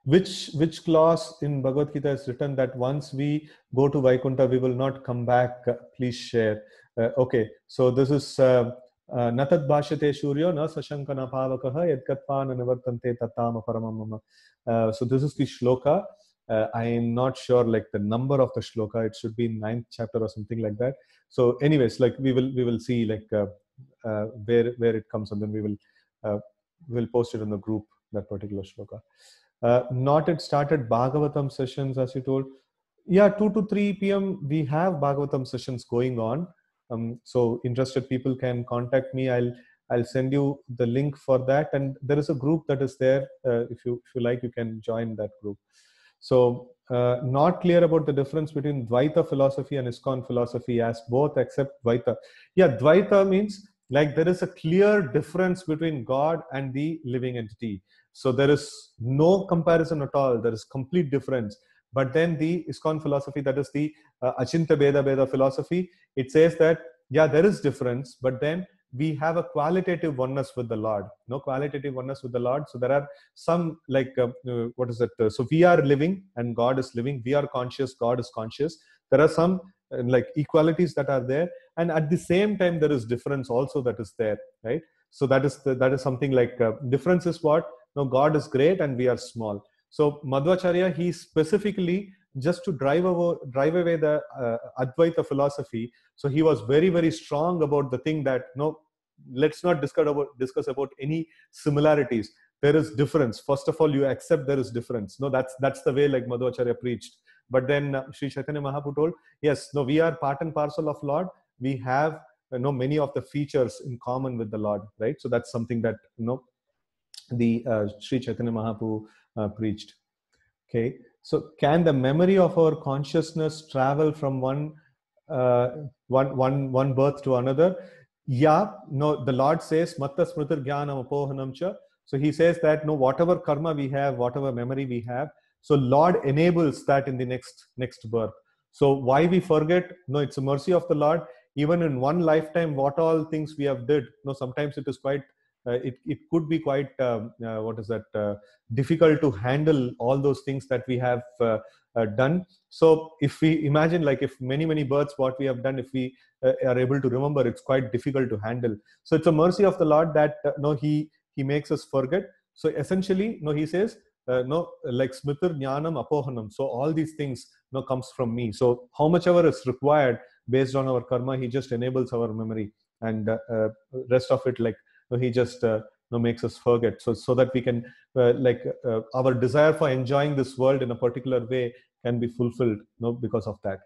which clause in Bhagavad Gita is written that once we go to Vaikuntha, we will not come back? Please share. Okay, so this is Natad Bhashate Shuryo na Sashankana Pavakaha Yadkatpana Nivartante Tatama Paramamama. So this is the shloka. I am not sure like the number of the shloka. It should be 9th chapter or something like that. So anyways, like we will see like where it comes, and then we'll post it in the group, that particular shloka. Not it started Bhagavatam sessions, as you told. Yeah, 2 to 3 p.m. we have Bhagavatam sessions going on. So interested people can contact me. I'll send you the link for that, and there is a group that is there. If you like, you can join that group. So not clear about the difference between Dvaita philosophy and ISKCON philosophy, as both accept Dvaita. Yeah, Dvaita means like there is a clear difference between God and the living entity. So there is no comparison at all. There is complete difference. But then the ISKCON philosophy, that is the Achinta Beda philosophy, it says that, yeah, there is difference, but then we have a qualitative oneness with the Lord. No qualitative oneness with the Lord. So there are some like, what is it? So we are living and God is living. We are conscious, God is conscious. There are some like equalities that are there. And at the same time, there is difference also that is there, right? So that is something like difference is what? No, God is great and we are small. So Madhvacharya, he specifically just to drive away the Advaita philosophy. So he was very, very strong about the thing that, no, let's not discuss about any similarities. There is difference. First of all, you accept there is difference. No, that's the way like Madhvacharya preached. But then Sri Chaitanya Mahaprabhu told, yes, no, we are part and parcel of Lord. We have many of the features in common with the Lord, right? So that's something that the Sri Chaitanya Mahaprabhu preached. Okay, so can the memory of our consciousness travel from one birth to another? Yeah, no, the Lord says, Matta Smritir Jnanam Apohanam Cha. So he says that no, whatever karma we have, whatever memory we have, so Lord enables that in the next birth. So why we forget? No, it's a mercy of the Lord. Even in one lifetime, what all things we have did, no, sometimes it is quite it could be quite difficult to handle all those things that we have done. So if we imagine like if many births what we have done, if we are able to remember, it's quite difficult to handle. So it's a mercy of the Lord that he makes us forget. So essentially he says like Smritir Jnanam Apohanam. So all these things comes from me. So how much ever is required based on our karma, he just enables our memory, and rest of it like he just makes us forget, so that we can our desire for enjoying this world in a particular way can be fulfilled because of that.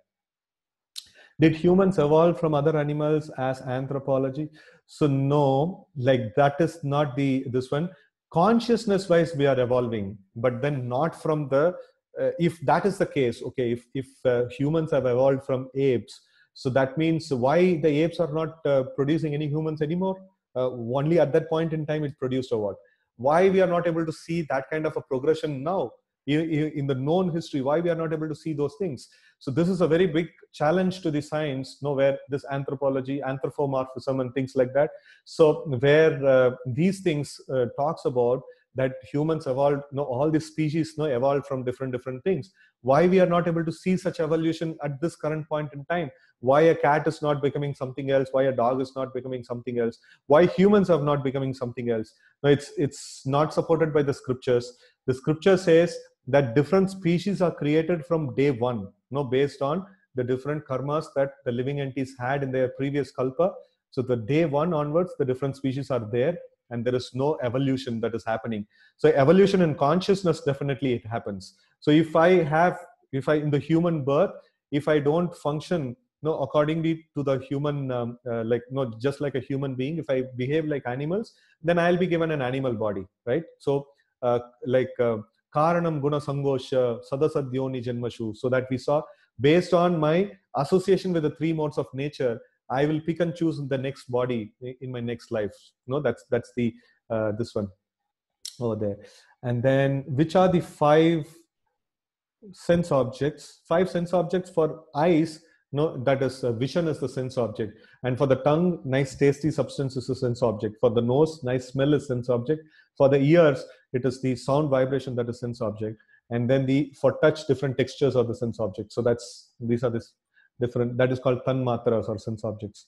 Did humans evolve from other animals as anthropology? So no, like that is not this one. Consciousness wise we are evolving, but then not from the if that is the case, okay, if humans have evolved from apes, so that means why the apes are not producing any humans anymore? Only at that point in time it produced, or what? Why we are not able to see that kind of a progression now in the known history? Why we are not able to see those things? So this is a very big challenge to the science, where this anthropology, anthropomorphism and things like that, so where these things talks about that humans evolved, all these species evolved from different things. Why we are not able to see such evolution at this current point in time? Why a cat is not becoming something else? Why a dog is not becoming something else? Why humans are not becoming something else? No, it's not supported by the scriptures. The scripture says that different species are created from day one, based on the different karmas that the living entities had in their previous kalpa. So the day one onwards, the different species are there, and there is no evolution that is happening. So evolution in consciousness, definitely it happens. So if I in the human birth, if I don't function accordingly to the human, just like a human being, if I behave like animals, then I'll be given an animal body, right? So karanam guna sangosha sadasadyoni janmashu, so that we saw based on my association with the three modes of nature, I will pick and choose the next body in my next life. That's the this one over there. And then which are the five sense objects? Five sense objects for eyes. That is vision is the sense object, and for the tongue, nice tasty substance is the sense object. For the nose, nice smell is sense object. For the ears, it is the sound vibration that is sense object. And then for touch, different textures are the sense object. So these are this different, that is called tanmatras or sense objects.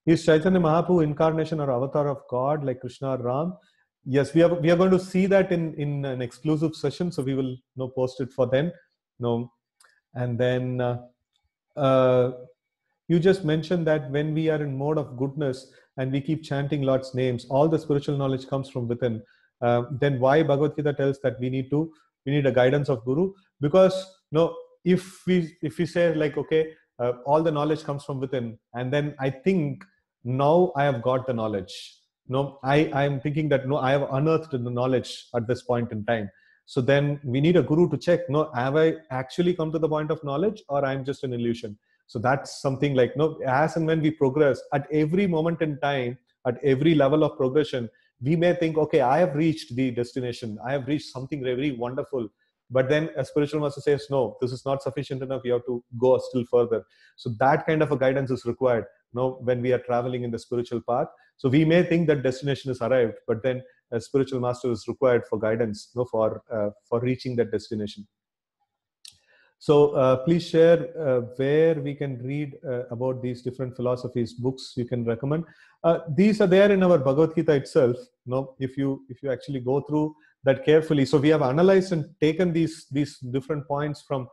Is Chaitanya Mahaprabhu incarnation or avatar of God like Krishna or Ram? Yes, we are going to see that in an exclusive session, so we will post it for them. No, and then uh, you just mentioned that when we are in mode of goodness and we keep chanting Lord's names, all the spiritual knowledge comes from within. Then why Bhagavad Gita tells that we need a guidance of Guru? Because no, if we say like, okay, all the knowledge comes from within, and then I think now I have got the knowledge. No, I am thinking that no, I have unearthed the knowledge at this point in time. So then we need a guru to check, no, have I actually come to the point of knowledge, or I'm just an illusion? So that's something like, no, as and when we progress at every moment in time, at every level of progression, we may think, okay, I have reached the destination, I have reached something very wonderful. But then a spiritual master says, no, this is not sufficient enough, you have to go still further. So that kind of a guidance is required, when we are traveling in the spiritual path. So we may think that destination is arrived, but then a spiritual master is required for guidance, for reaching that destination. So please share where we can read about these different philosophies, books you can recommend. These are there in our Bhagavad Gita itself. If you actually go through that carefully. So we have analyzed and taken these different points from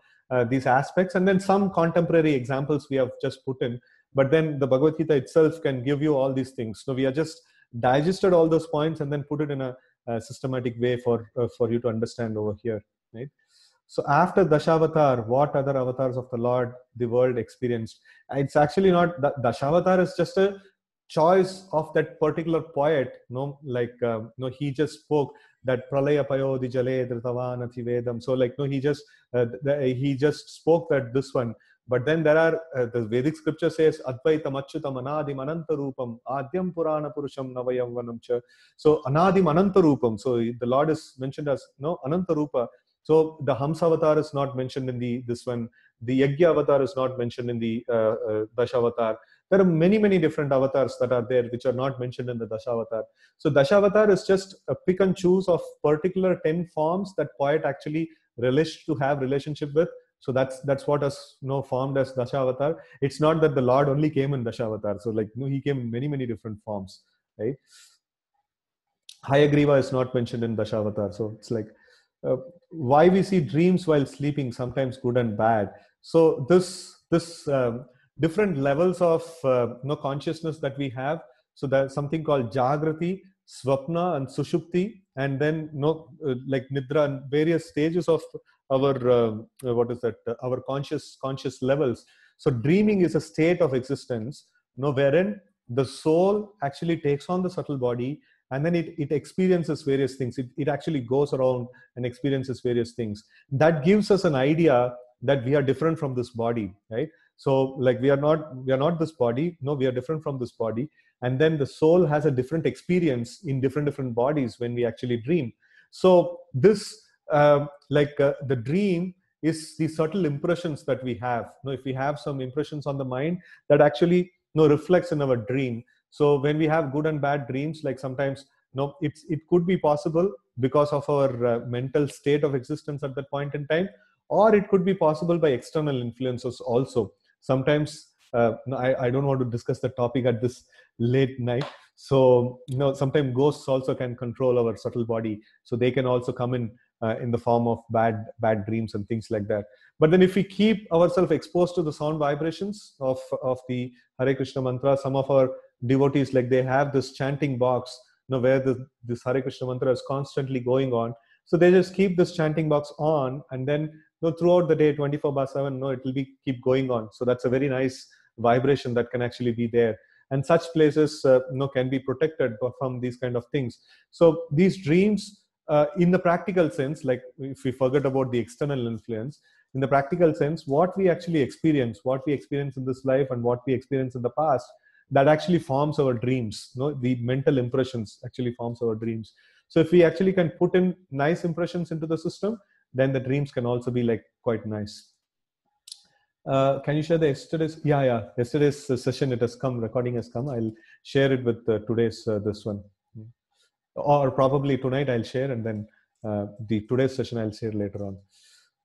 these aspects, and then some contemporary examples we have just put in. But then the Bhagavad Gita itself can give you all these things. So we are just digested all those points and then put it in a systematic way for you to understand over here, right? So after Dashavatar, what other avatars of the Lord the world experienced? It's actually not, Dashavatar is just a choice of that particular poet. He just spoke that pralaya payodi jale dhritavanati vedam. So he just spoke that this one. But then there are, the Vedic scripture says, Advaitam Achyutam Anadim Anantarupam Adyam Purana Purusham Navayam Vanam. So Anadim Anantarupam. So the Lord is mentioned as Anantarupa. So the Hamsa avatar is not mentioned in this one. The Yajna avatar is not mentioned in the Dashavatar. There are many different avatars that are there which are not mentioned in the Dashavatar. So Dashavatar is just a pick and choose of particular 10 forms that poet actually relished to have relationship with. So that's what is formed as Dashavatar. It's not that the Lord only came in Dashavatar. So he came in many different forms, right? Hayagriva is not mentioned in Dashavatar. So it's like, why we see dreams while sleeping, sometimes good and bad. So this different levels of consciousness that we have. So there's something called Jagrati, Swapna, and Sushupti, and then like Nidra, and various stages of our our conscious levels. So dreaming is a state of existence, wherein the soul actually takes on the subtle body, and then it experiences various things. It actually goes around and experiences various things. That gives us an idea that we are different from this body, right? So like we are not this body. No, we are different from this body. And then the soul has a different experience in different bodies when we actually dream. So this the dream is the subtle impressions that we have. If we have some impressions on the mind, that actually reflects in our dream. So when we have good and bad dreams, like sometimes it could be possible because of our mental state of existence at that point in time, or it could be possible by external influences also. Sometimes I don't want to discuss the topic at this late night. So sometimes ghosts also can control our subtle body, so they can also come in the form of bad dreams and things like that. But then if we keep ourselves exposed to the sound vibrations of the Hare Krishna mantra, some of our devotees, like they have this chanting box, where this Hare Krishna mantra is constantly going on. So they just keep this chanting box on, and then throughout the day, 24/7, it will keep going on. So that's a very nice vibration that can actually be there. And such places can be protected from these kind of things. So these dreams, in the practical sense, like if we forget about the external influence, in the practical sense, what we actually experience, in this life and what we experience in the past, that actually forms our dreams. The mental impressions actually forms our dreams. So if we actually can put in nice impressions into the system, then the dreams can also be like quite nice. Can you share the yesterday's? Yesterday's session, it has come, recording has come. I'll share it with today's this one, or probably tonight I'll share, and then the today's session I'll share later on.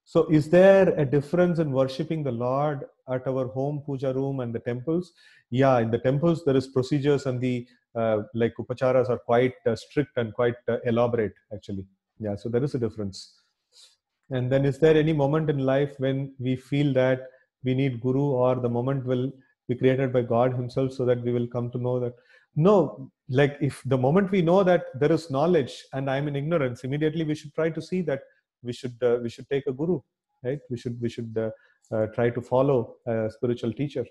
So is there a difference in worshipping the Lord at our home puja room and the temples? Yeah, in the temples there is procedures, and the like upacharas are quite strict and quite elaborate actually. Yeah, so there is a difference. And then is there any moment in life when we feel that we need guru, or the moment will be created by God himself so that we will come to know that? No, like if the moment we know that there is knowledge and I'm in ignorance, immediately we should try to see that we should take a guru, right? We should try to follow a spiritual teacher.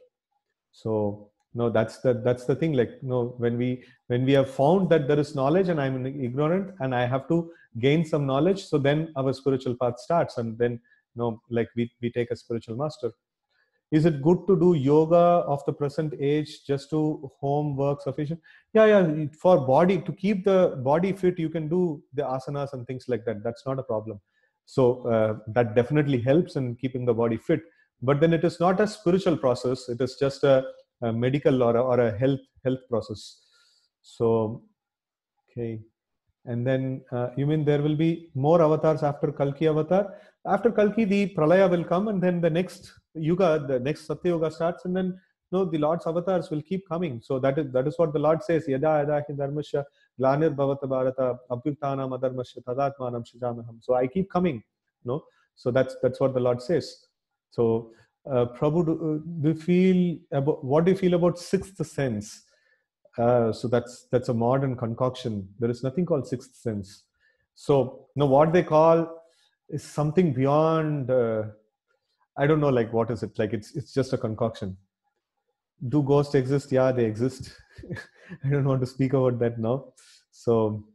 So no, that's the thing. Like no, when we have found that there is knowledge and I'm ignorant and I have to gain some knowledge, so then our spiritual path starts, and then like we take a spiritual master. Is it good to do yoga of the present age just to home work sufficient? Yeah. For body, to keep the body fit, you can do the asanas and things like that. That's not a problem. So that definitely helps in keeping the body fit. But then it is not a spiritual process. It is just a medical or a health process. So okay. And then you mean there will be more avatars after Kalki avatar? After Kalki, the Pralaya will come, and then the next Yuga, the next Satya Yuga starts, and then the Lord's avatars will keep coming. So that is what the Lord says. Yada yada hi dharmasya glanir bhavata bharata abhyutanam adharmasya tadatmanam shrijamaham. So I keep coming. So that's what the Lord says. So Prabhu, do you feel about, what do you feel about sixth sense? So that's a modern concoction. There is nothing called sixth sense. So what they call is something beyond. I don't know, like what is it? Like it's just a concoction. Do ghosts exist? Yeah, they exist. I don't want to speak about that now. So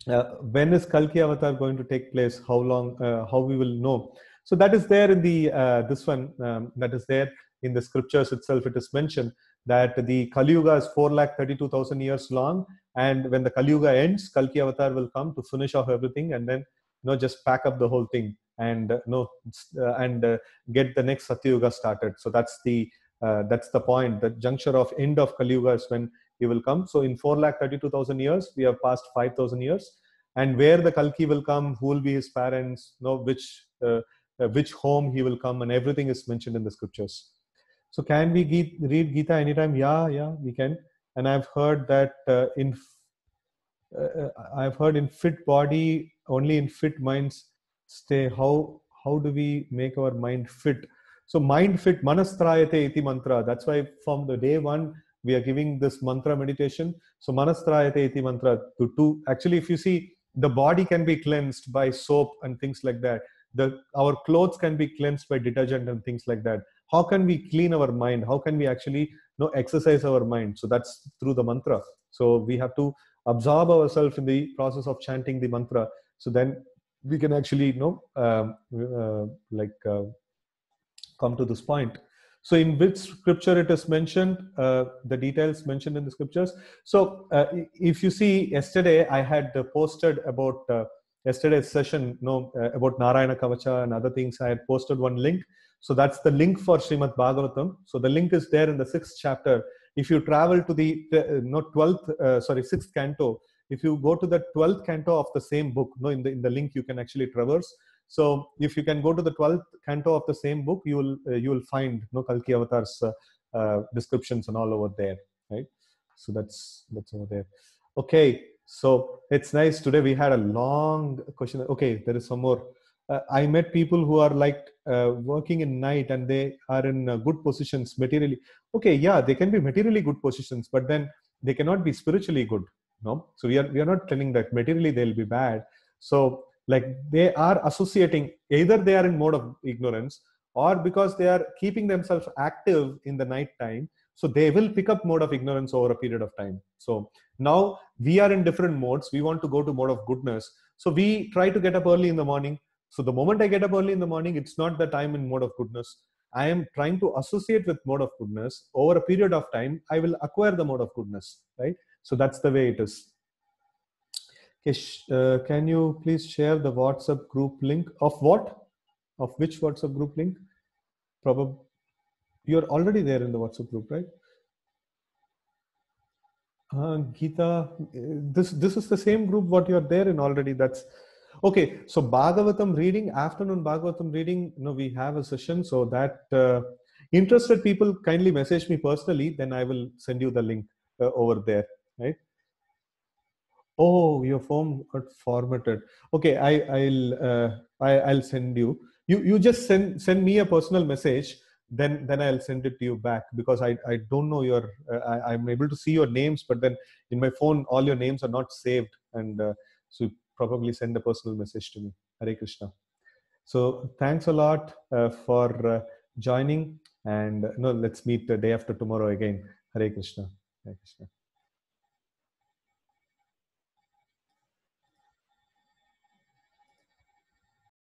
when is Kalki Avatar going to take place? How long? How we will know? So that is there in the this one. That is there in the scriptures itself. It is mentioned that the Kali Yuga is 432,000 years long, and when the Kali Yuga ends, Kalki Avatar will come to finish off everything, and then just pack up the whole thing and get the next Satya Yuga started. So that's the point. The juncture of end of Kali Yuga is when he will come. So in 432,000 years, we have passed 5,000 years, and where the Kalki will come, who will be his parents, which home he will come, and everything is mentioned in the scriptures. So can we read Gita anytime? Yeah, we can. And I've heard that I've heard in fit body, only in fit minds stay. How do we make our mind fit? So mind fit, manastrayate iti mantra. That's why from the day one, we are giving this mantra meditation. So manastrayate iti mantra to actually, if you see, the body can be cleansed by soap and things like that. Our clothes can be cleansed by detergent and things like that. How can we clean our mind? How can we actually exercise our mind? So that's through the mantra. So we have to absorb ourselves in the process of chanting the mantra. So then we can actually come to this point. So in which scripture it is mentioned, the details mentioned in the scriptures. So if you see, yesterday I had posted about yesterday's session, about Narayana Kavacha and other things. I had posted one link. So that's the link for Srimad Bhagavatam. So the link is there in the 6th chapter. If you travel to the 6th canto, if you go to the 12th canto of the same book, in the link you can actually traverse. So if you can go to the 12th canto of the same book, you will find Kalki Avatar's descriptions and all over there, right? So that's over there. Okay, so it's nice. Today we had a long question. Okay, there is some more. I met people who are like working in night, and they are in good positions materially. Okay, yeah, they can be materially good positions, but then they cannot be spiritually good. No, so we are not telling that materially they'll be bad. So like they are associating, either they are in mode of ignorance, or because they are keeping themselves active in the night time, so they will pick up mode of ignorance over a period of time. So now we are in different modes. We want to go to mode of goodness, so we try to get up early in the morning. So the moment I get up early in the morning, it's not that I'm in mode of goodness. I am trying to associate with mode of goodness. Over a period of time, I will acquire the mode of goodness, right? So that's the way it is. Okay, can you please share the WhatsApp group link of what? Of which WhatsApp group link? Probably you're already there in the WhatsApp group, right? Geeta, this is the same group what you're there in already. That's okay. So Bhagavatam reading, afternoon Bhagavatam reading, we have a session. So that interested people kindly message me personally, then I will send you the link over there, right? Oh, your form got formatted. Okay, I'll send you. You just send me a personal message. Then I'll send it to you back, because I don't know your. I'm able to see your names, but then in my phone all your names are not saved, and so you probably send a personal message to me. Hare Krishna. So thanks a lot for joining, and no, let's meet the day after tomorrow again. Hare Krishna. Hare Krishna.